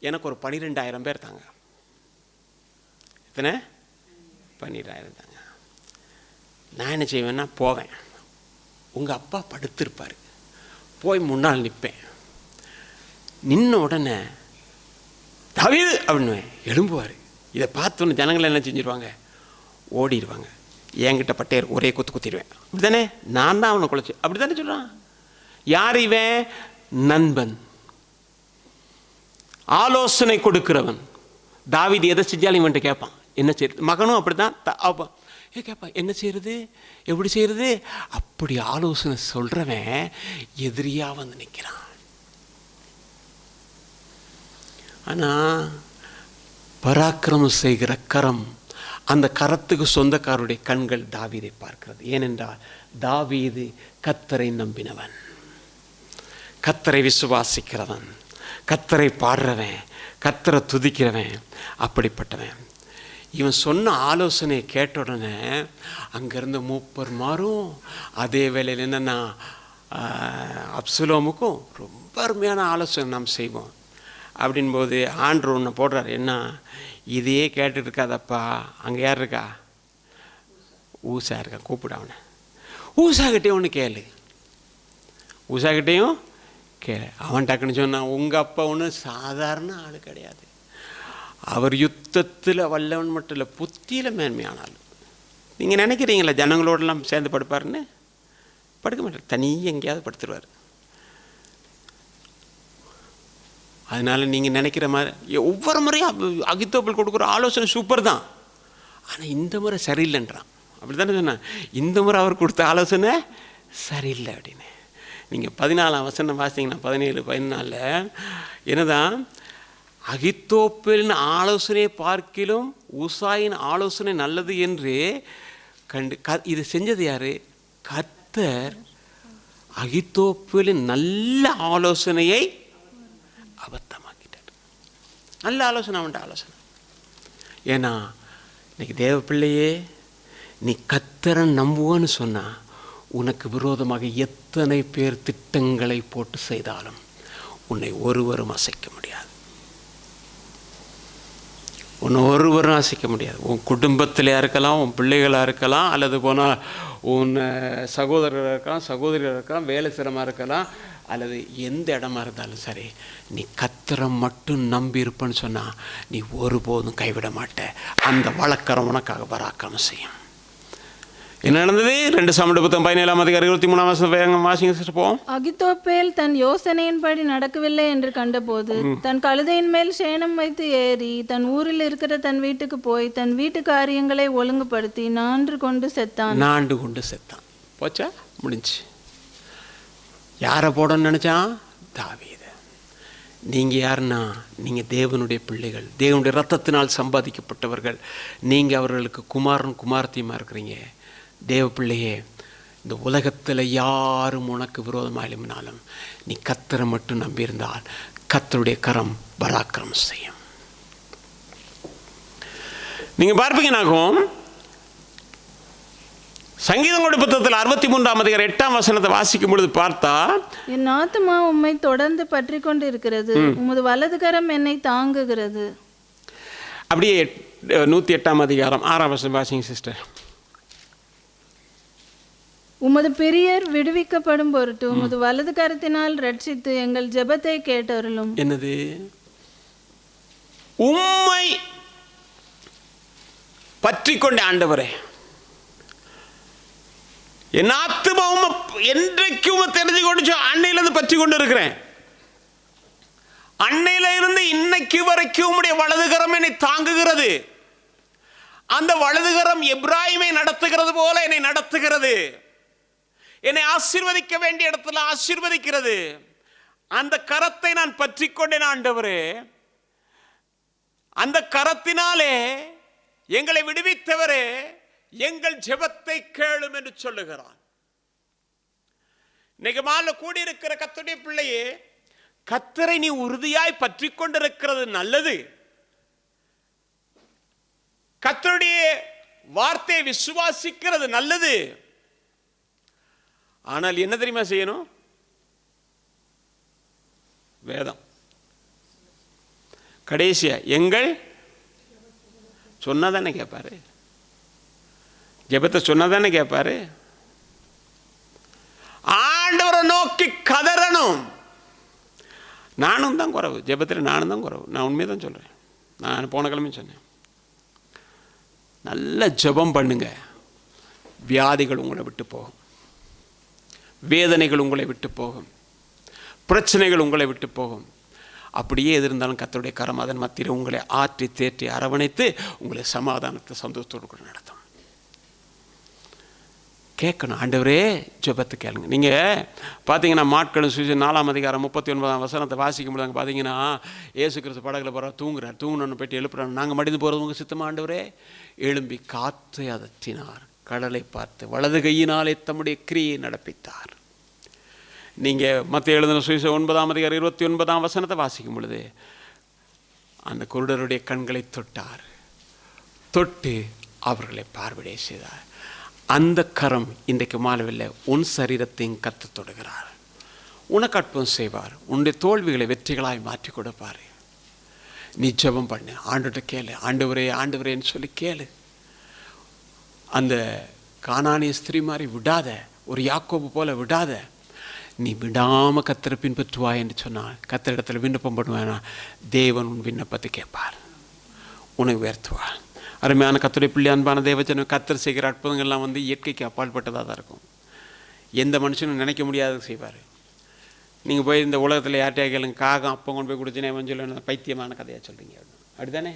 எனக்கு ஒரு 12,000 பேர் தாங்க. எத்தனை? 12,000 தாங்க. நான் என்ன செய்வேன்னா, போவேன், உங்கள் அப்பா படுத்திருப்பார், போய் முன்னால் நிற்பேன். நின்ன உடனே தாவீது அப்படின்னு எழும்புவார். இதை பார்த்தோன்னு ஜனங்கள் என்ன செஞ்சிருவாங்க? ஓடிடுவாங்க. என்கிட்ட பட்டையர் ஒரே குத்திடுவேன். அப்படி தானே? நான் தான் அவனை குலைச்சு. அப்படி தானே சொல்கிறான். யார் இவன்? நண்பன், ஆலோசனை கொடுக்கிறவன். தாவீது எதை செஞ்சாலும் இவன்ட்ட கேட்பான், என்ன செய்யறது? மகனும் அப்படி தான் கேட்பான், என்ன செய்யறது, எப்படி செய்யறது? அப்படி ஆலோசனை சொல்கிறவன் எதிரியாக வந்து நிற்கிறான். ஆனால் பராக்கிரமம் செய்கிற கரம், அந்த கரத்துக்கு சொந்தக்காரருடைய கண்கள் தாவீதை பார்க்கிறது. ஏனென்றால் தாவீது கர்த்தரை நம்பினவன், கர்த்தரை விசுவாசிக்கிறவன், கர்த்தரை பாடுறவன், கர்த்தரை துதிக்கிறவன், அப்படிப்பட்டவன். இவன் சொன்ன ஆலோசனையை கேட்ட உடனே அங்கேருந்து மூப்பர்மாரும் அதே வேளையில் என்னென்னா அப்சலோமுக்கும் ரொம்ப அருமையான ஆலோசனை நாம் செய்வோம் அப்படின்போது ஆண்டவர் ஒன்று போடுறார். என்ன, இதையே கேட்டுட்டு இருக்காதப்பா, அங்கே யார் இருக்கா? ஊசா இருக்கா, கூப்பிட அவனை. ஊசாக்கிட்டேயும் ஒன்று கேளு, ஊசாக்கிட்டேயும் கேளு. அவன் டக்குன்னு சொன்னான், உங்கள் அப்பா ஒன்றும் சாதாரண ஆள் கிடையாது, அவர் யுத்தத்தில் வல்லவன் மட்டும் இல்லை, புத்தியில் மேன்மையானாலும். நீங்கள் நினைக்கிறீங்களா ஜனங்களோடலாம் சேர்ந்து படுப்பாருன்னு? படுக்க மாட்டார், தனியாக எங்கேயாவது படுத்துருவார். அதனால் நீங்கள் நினைக்கிற மாதிரி ஒவ்வொரு முறையும் அகித்தோப்பல் கொடுக்குற ஆலோசனை சூப்பர் தான், ஆனால் இந்த முறை சரியில்லைன்றான். அப்படி தானே சொன்னேன், இந்த முறை அவர் கொடுத்த ஆலோசனை சரியில்லை அப்படின்னு. நீங்கள் 14ஆம் வசனம் வாசிங்கன்னா 17-14 என்னதான், அகித்தோப்பலின் ஆலோசனையை பார்க்கிலும் ஊசாயின் ஆலோசனை நல்லது என்று கண்டு இது செஞ்சது யார்? கர்த்தர் அகித்தோப்பலின் நல்ல ஆலோசனையை அபத்தமாக்கிட்டார். நல்ல ஆலோசனை அவன்ட ஆலோசனை. ஏன்னா இன்னைக்கு தேவ பிள்ளையே, நீ கர்த்தரை நம்புவான்னு சொன்னா உனக்கு விரோதமாக எத்தனை பேர் திட்டங்களை போட்டு செய்தாலும் உன்னை ஒருவரும் அசைக்க முடியாது. உன்னை ஒருவரும் அசைக்க முடியாது. உன் குடும்பத்திலே இருக்கலாம், உன் பிள்ளைகளாக இருக்கலாம், அல்லது போனால் உன் சகோதரராக இருக்கலாம், சகோதரியாக இருக்கலாம், வேலை சிரமமாக இருக்கலாம், அல்லது எந்த இடமா இருந்தாலும் சரி, நீ கர்த்தரை மட்டும் நம்பி இருப்பேன்னு சொன்னால் நீ ஒருபோதும் கைவிட மாட்ட. அந்த வழக்கரம் உனக்காக பராக்கிரமம் செய்யும். என்ன நடந்தது? 2 சாமுவேல் 17:23 வாசிங்க சிஸ்டர். போவோம். அகித்தோப்பேல் தன் யோசனையின்படி நடக்கவில்லை என்று கண்டபோது தன் கழுதையின் மேல் சேணம் வைத்து ஏறி தன் ஊரில் இருக்கிற தன் வீட்டுக்கு போய் தன் வீட்டு காரியங்களை ஒழுங்குபடுத்தி நாண்டு கொண்டு செத்தான். போச்சா? முடிஞ்சு. யாரை போடணும்னு நினச்சான்? தாவீது. நீங்கள் யாருன்னா, நீங்கள் தேவனுடைய பிள்ளைகள், தேவனுடைய ரத்தத்தினால் சம்பாதிக்கப்பட்டவர்கள். நீங்கள் அவர்களுக்கு குமாரன் குமாரத்தியமாக இருக்கிறீங்க. தேவ பிள்ளையே, இந்த உலகத்தில் யாரும் உனக்கு விரோதமாக எழும்பினாலும் நீ கர்த்தரை மட்டும் நம்பியிருந்தால் கர்த்தருடைய கரம் பராக்கிரமம் செய்யும். நீங்கள் பார்ப்பீங்கன்னாகும் சங்கீதங்களுடைய புத்தகத்தில் 63:8 வாசிக்கும் பொழுது பார்த்தா, என் ஆத்துமா உம்மை தொடர்ந்து பற்றி கொண்டு இருக்கிறது, உமது வலது கரம் என்னை தாங்குகிறது. அப்படியே 108 6 வாசிங்க சிஸ்டர். உமது பிரியர் விடுவிக்கப்படும் பொருட்டு உமது வலது கரத்தினால் ரட்சித்து எங்கள் ஜெபத்தை கேட்டருளும். என்னது? உம்மை பற்றி கொண்ட ஆண்டவரே, என் ஆத்துமா என்றைக்கு உம்மை தெரிஞ்சு கொண்டு அன்னையிலிருந்து பற்றி கொண்டு இருக்கிறேன். அன்னையில இருந்து இன்னைக்கு வரைக்கும் உம்முடைய வலதுகரம் என்னை தாங்குகிறது. அந்த வலதுகரம் எப்ராயிமை நடத்துகிறது போல என்னை நடத்துகிறது. என்னை ஆசீர்வதிக்க வேண்டிய இடத்துல ஆசீர்வதிக்கிறது. அந்த கரத்தை நான் பற்றி கொண்டேன் ஆண்டவரே. அந்த கரத்தினாலே எங்களை விடுவித்தவரே, எங்கள் ஜெபத்தை கேளும் என்று சொல்லுகிறான். இன்னைக்கு மாலை கூடியிருக்கிற கர்த்தருடைய பிள்ளையே, கர்த்தரை நீ உறுதியாய் பற்றி கொண்டிருக்கிறது நல்லது. கர்த்தருடைய வார்த்தையை விசுவாசிக்கிறது நல்லது. ஆனால் என்ன தெரியுமா செய்யணும்? வேதம் கடைசியா எங்கள் சொன்னதானே கேட்பாரு. ஜெபத்தை சொன்னதானே கேட்பாரு. ஆண்டவரை நோக்கி கதறணும். நானும் தான் குறவு, ஜெபத்தில் நானும் தான் குறவு. நான் உண்மையை தான் சொல்றேன். நான் போன கிழமையும் சொன்னேன், நல்ல ஜெபம் பண்ணுங்க, வியாதிகள் உங்களை விட்டு போகும், வேதனைகள் உங்களை விட்டு போகும், பிரச்சனைகள் உங்களை விட்டு போகும். அப்படியே எது இருந்தாலும் கர்த்தருடைய கரம் அதன் மத்தியில் உங்களை ஆற்றி தேற்றி அரவணைத்து உங்களை சமாதானத்தை சந்தோஷத்தோடு கூட நடத்தும். கேட்கணும். ஆண்டவரே ஜெபத்தை கேளுங்க. நீங்கள் பார்த்தீங்கன்னா மாட்களும் சுவிசேஷம் 4:39 வாசிக்கும் போது அங்கே பார்த்தீங்கன்னா இயேசு கிறிஸ்து படகுல போகிறார், தூங்குறார். தூங்கணுன்னு போய்ட்டு எழுப்புறாரு. நாங்கள் மடிந்து போகிறது உங்கள் சித்தமா ஆண்டவரே? எழும்பி காற்றை அதற்றினார், கடலை பார்த்து வலது கையினாலே தம்முடைய கிரியை நடப்பித்தார். நீங்கள் மத்திய எழுதின சுவிசேஷம் 9:29 வாசிக்கும் பொழுது அந்த குருடருடைய கண்களை தொட்டார், தொட்டு அவர்களை பார்வையிட செய்தார். அந்த கரம் இன்றைக்கு மாலவில்லை உன் சரீரத்தையும் கத்து தொடுகிறார். உனக்கு அற்புதம் செய்வார். உன்னுடைய தோல்விகளை வெற்றிகளாய் மாற்றி கொடுப்பார். நீ ஜெபம் பண்ணு, ஆண்டுகிட்ட கேளு, ஆண்டவரே ஆண்டவரேன்னு சொல்லி கேளு. அந்த கானானிய ஸ்திரீ மாதிரி விடாத, ஒரு யாக்கோபு போல விடாத. நீ விடாமல் கத்தரை பின்பற்றுவாய் என்று சொன்னால், கத்தர் இடத்துல விண்ணப்பம் பண்ணுவேனா, தேவன் உன் விண்ணப்பத்தை கேட்பார், உன்னை உயர்த்துவார். அருமையான கத்தருடைய பிள்ளை, அன்பான தேவஜனம், கத்தர் செய்கிற அற்புதங்கள்லாம் வந்து இயற்கைக்கு அப்பாற்பட்டதாக தான் இருக்கும். எந்த மனுஷனும் நினைக்க முடியாத செய்வார். நீங்கள் போய் இந்த உலகத்தில் யார்கிட்டயா கேளுங்க, காகம் அப்போ கொண்டு போய் கொடுத்துனே சொல்லணும், பைத்தியமான கதையாக சொல்கிறீங்க அப்படிதானே?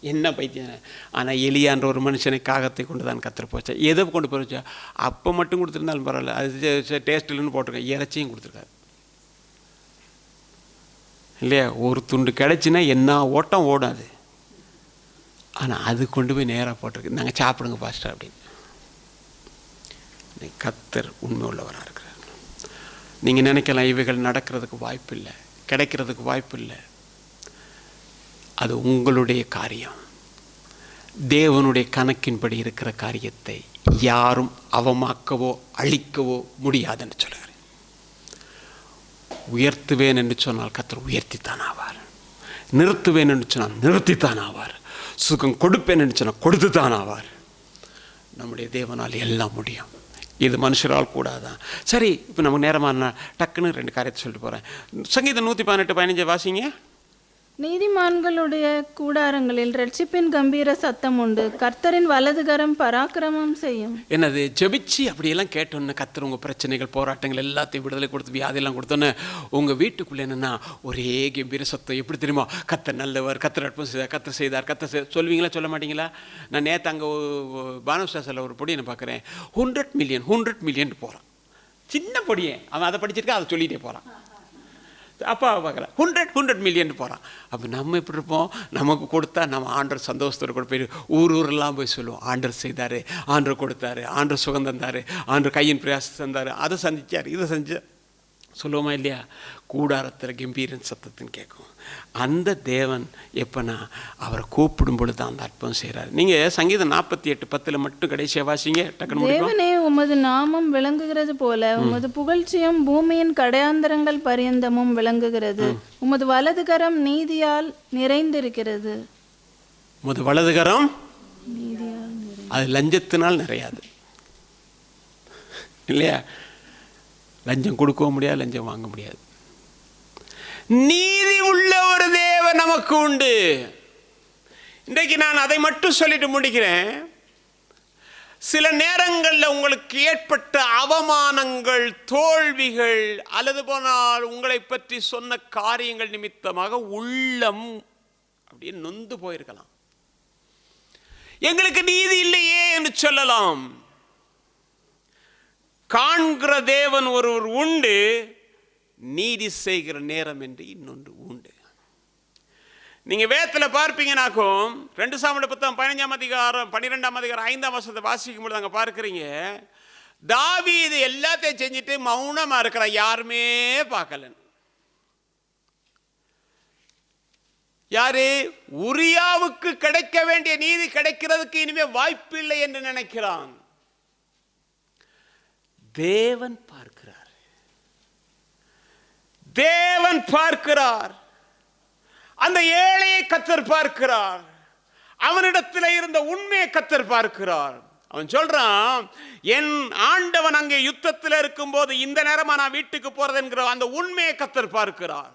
என்ன பைத்தியம்? ஆனால் எலியான்ற ஒரு மனுஷனை காகத்தை கொண்டு தான் கத்தர் போச்சா. எதை கொண்டு போச்சா? அப்போ மட்டும் கொடுத்துருந்தாலும் பரவாயில்ல, அது டேஸ்ட் இல்லைன்னு போட்டிருக்கேன், இறைச்சியும் கொடுத்துருக்காரு இல்லையா? ஒரு துண்டு கிடச்சின்னா என்ன ஓட்டம் ஓடாது. ஆனால் அது கொண்டு போய் நேராக போட்டிருக்கு, நாங்கள் சாப்பிடுங்க பாஸ்டர் அப்படின்னு. கத்தர் உண்மை உள்ளவராக இருக்கிறார். நீங்கள் நினைக்கலாம் இவைகள் நடக்கிறதுக்கு வாய்ப்பு இல்லை, கிடைக்கிறதுக்கு வாய்ப்பு இல்லை. அது உங்களுடைய காரியம். தேவனுடைய கணக்கின்படி இருக்கிற காரியத்தை யாரும் அவமாக்கவோ அழிக்கவோ முடியாதுன்னு சொல்லுகிறேன். உயர்த்துவேன் என்று சொன்னால் கர்த்தர் உயர்த்தித்தான் ஆவார். நிறுத்துவேன் என்று சொன்னால் நிறுத்தித்தான் ஆவார். சுகம் கொடுப்பேன் என்று சொன்னால் கொடுத்துத்தான் ஆவார். நம்முடைய தேவனால் எல்லாம் முடியும். இது மனுஷரால் கூடாதான். சரி, இப்போ நமக்கு நேரமான டக்குன்னு 2 காரியத்தை சொல்லிட்டு போகிறேன். சங்கீதம் 118:15 வாசிங்க. நீதிமான்களுடைய கூடாரங்களில் ரட்சிப்பின் கம்பீர சத்தம் உண்டு, கர்த்தரின் வலதுகரம் பராக்கிரமம் செய்யும். என்னது? ஜெபிச்சு அப்படியெல்லாம் கேட்டோன்னு கர்த்தர் உங்கள் பிரச்சனைகள் போராட்டங்கள் எல்லாத்தையும் விடுதலை கொடுத்து வியாதியெல்லாம் கொடுத்தோன்னு உங்கள் வீட்டுக்குள்ளே என்னென்னா ஒரே கம்பீர சத்தம். எப்படி தெரியுமா? கர்த்தர் நல்லவர், கர்த்தர் அற்புதம் செய்தார், கர்த்தர் செய்தார், கர்த்தர் சொல்வீங்களா சொல்ல மாட்டீங்களா? நான் நேற்று அங்கே பானுசாசில் ஒரு பொடியை பார்க்குறேன், 100 மில்லியன் போகிறான். சின்ன பொடியே, அவன் அதை படிச்சிருக்கா, அதை சொல்லிகிட்டே போகிறான். அப்பா பார்க்கல 100 மில்லியன் போகிறான். அப்போ நம்ம எப்படி இருப்போம்? நமக்கு கொடுத்தா நம்ம ஆண்டர் சந்தோஷத்தோடு கூட போய் ஊரெல்லாம் போய் சொல்லுவோம், ஆண்டர் செய்தார், ஆண்டர் கொடுத்தாரு, ஆண்டர் சுகம் தந்தார், ஆண்டர் கையின் பிரயாசம் தந்தார், அதை சந்திச்சார், இதை செஞ்சார் சொல்லுவோமா இல்லையா? கூடாரத்தில் கம்பீரன் சத்தத்தின்னு கேட்கும். அந்த தேவன் எப்போனா அவரை கூப்பிடும் பொழுது தான் அந்த அற்புதம் செய்கிறார். நீங்கள் சங்கீதம் 48:10 மட்டும் கடைசியாக வாசிங்க. டக்குனு தேவனே, உமது நாமம் விளங்குகிறது போல உமது புகழ்ச்சியும் பூமியின் கடையாந்தரங்கள் பரியந்தமும் விளங்குகிறது. உமது வலதுகரம் நீதியால் நிறைந்திருக்கிறது. உமது வலதுகரம் நீதியால் அது லஞ்சத்தினால் நிறையாது இல்லையா? லஞ்சம் கொடுக்கவும் முடியாது, லஞ்சம் வாங்க முடியாது. நீதி உள்ள ஒரு தேவன் நமக்கு உண்டு. இன்றைக்கு நான் அதை மட்டும் சொல்லிட்டு முடிக்கிறேன். சில நேரங்களில் உங்களுக்கு ஏற்பட்ட அவமானங்கள், தோல்விகள், அல்லது போனால் உங்களை பற்றி சொன்ன காரியங்கள் நிமித்தமாக உள்ளம் அப்படியே நொந்து போயிருக்கலாம். எங்களுக்கு நீதி இல்லையே என்று சொல்லலாம். காண்கிற தேவன் ஒருவர் உண்டு, நீதி செய்கிற நேரம் என்று இன்னொன்று உண்டு. நீங்க வேதத்தில் பார்ப்பீங்கன்னாக்கும் 2 சாமுவேல் புத்தகம் 15ஆம் அதிகாரம் 12ஆம் அதிகாரம் 5ஆம் வசனத்தை வாசிக்கும் பொழுது அங்க பார்க்கிறீங்க, தாவீது எல்லாத்தையும் செஞ்சுட்டு மௌனமா இருக்கிற, யாருமே பார்க்கல. யாரு? உரியாவுக்கு கிடைக்க வேண்டிய நீதி கிடைக்கிறதுக்கு இனிமே வாய்ப்பில்லை என்று நினைக்கிறான். தேவன் பார்க்கிறார், தேவன் பார்க்கிறார். அந்த ஏழையை கர்த்தர் பார்க்கிறார். அவனிடத்தில் இருந்த உண்மையை கர்த்தர் பார்க்கிறார். அவன் சொல்றான், என் ஆண்டவன் அங்கே யுத்தத்தில் இருக்கும் போது இந்த நேரமா நான் வீட்டுக்கு போறது என்கிற அந்த உண்மையை கர்த்தர் பார்க்கிறார்.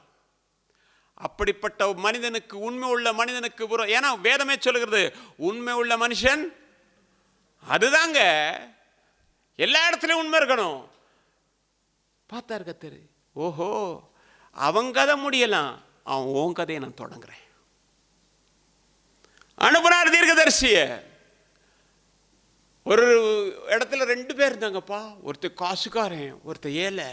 அப்படிப்பட்ட மனிதனுக்கு, உண்மை உள்ள மனிதனுக்கு, ஏன்னா வேதமே சொல்லுகிறது உண்மை உள்ள மனுஷன் அதுதாங்க. எல்லா இடத்துலையும் உண்மை இருக்கணும். பார்த்தார் கர்த்தர், ஓஹோ அவன் கதை முடியலாம், அவன் உன் கதையை நான் தொடங்குறேன். அனுப்புனார் தீர்க்கதரிசிய. ஒரு இடத்துல 2 பேர் இருந்தாங்கப்பா. ஒருத்தர் காசுக்காரன், ஒருத்தர் ஏழை.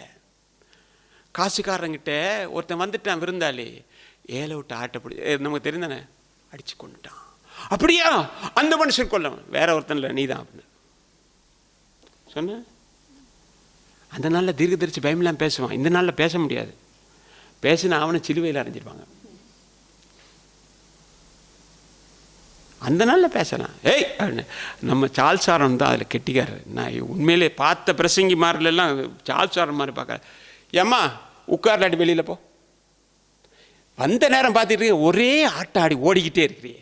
காசுக்காரங்கிட்ட ஒருத்தன் வந்துட்டான் விருந்தாளி, ஏழை விட்டு ஆட்டப்படி நமக்கு தெரிந்தானே அடிச்சு கொண்டுட்டான். அப்படியா? அந்த மனுஷன் கொல்ல, வேற ஒருத்தன் இல்லை, நீ தான் அப்படின்னு சொன்ன. அந்த நாளில் தீர்க்கதரிசி பயமில்லாம் பேசுவான். இந்த நாளில் பேச முடியாது. பேசினா அவனை சிலுவையில் அரைஞ்சிருப்பாங்க. அந்த நாளில் பேசலாம். ஏய் அப்படின்னு. நம்ம சால்சாரம் தான் அதில் கெட்டிக்காரு. நான் உண்மையிலே பார்த்த பிரசங்கி மாதிரிலாம் சால்சாரம் மாதிரி பார்க்க, ஏம்மா உட்கார்லாட்டி வெளியில் போ. வந்த நேரம் பார்த்துட்டு ஒரே ஆட்டம் ஆடி ஓடிக்கிட்டே இருக்கிறியே.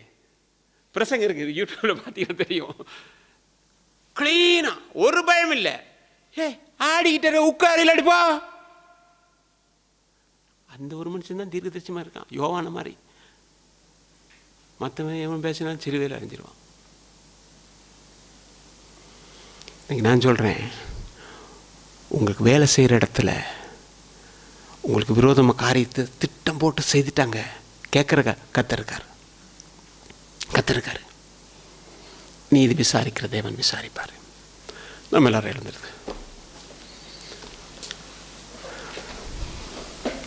பிரசங்க இருக்குது, யூடியூப்பில் பார்த்தீங்கன்னா தெரியும். க்ளீனாக ஒரு பயம் இல்லை. ஏ ஆடிக்கிட்டே உட்கார் இல்லாடிப்பா. அந்த ஒரு மனுஷன் தான் தீர்க்கதரிசியமாக இருக்கான், யோவான மாதிரி. மற்றவன் எவன் பேசினாலும் சிறுவையில் அறிஞ்சிருவான். இன்னைக்கு நான் சொல்கிறேன், உங்களுக்கு வேலை செய்கிற இடத்துல உங்களுக்கு விரோதமாக காரியத்தை திட்டம் போட்டு செய்துட்டாங்க, கேட்குற கத்திருக்காரு. நீதி விசாரிக்கிற தேவன் விசாரிப்பார். நம்ம எல்லாரும் எழுந்துருது.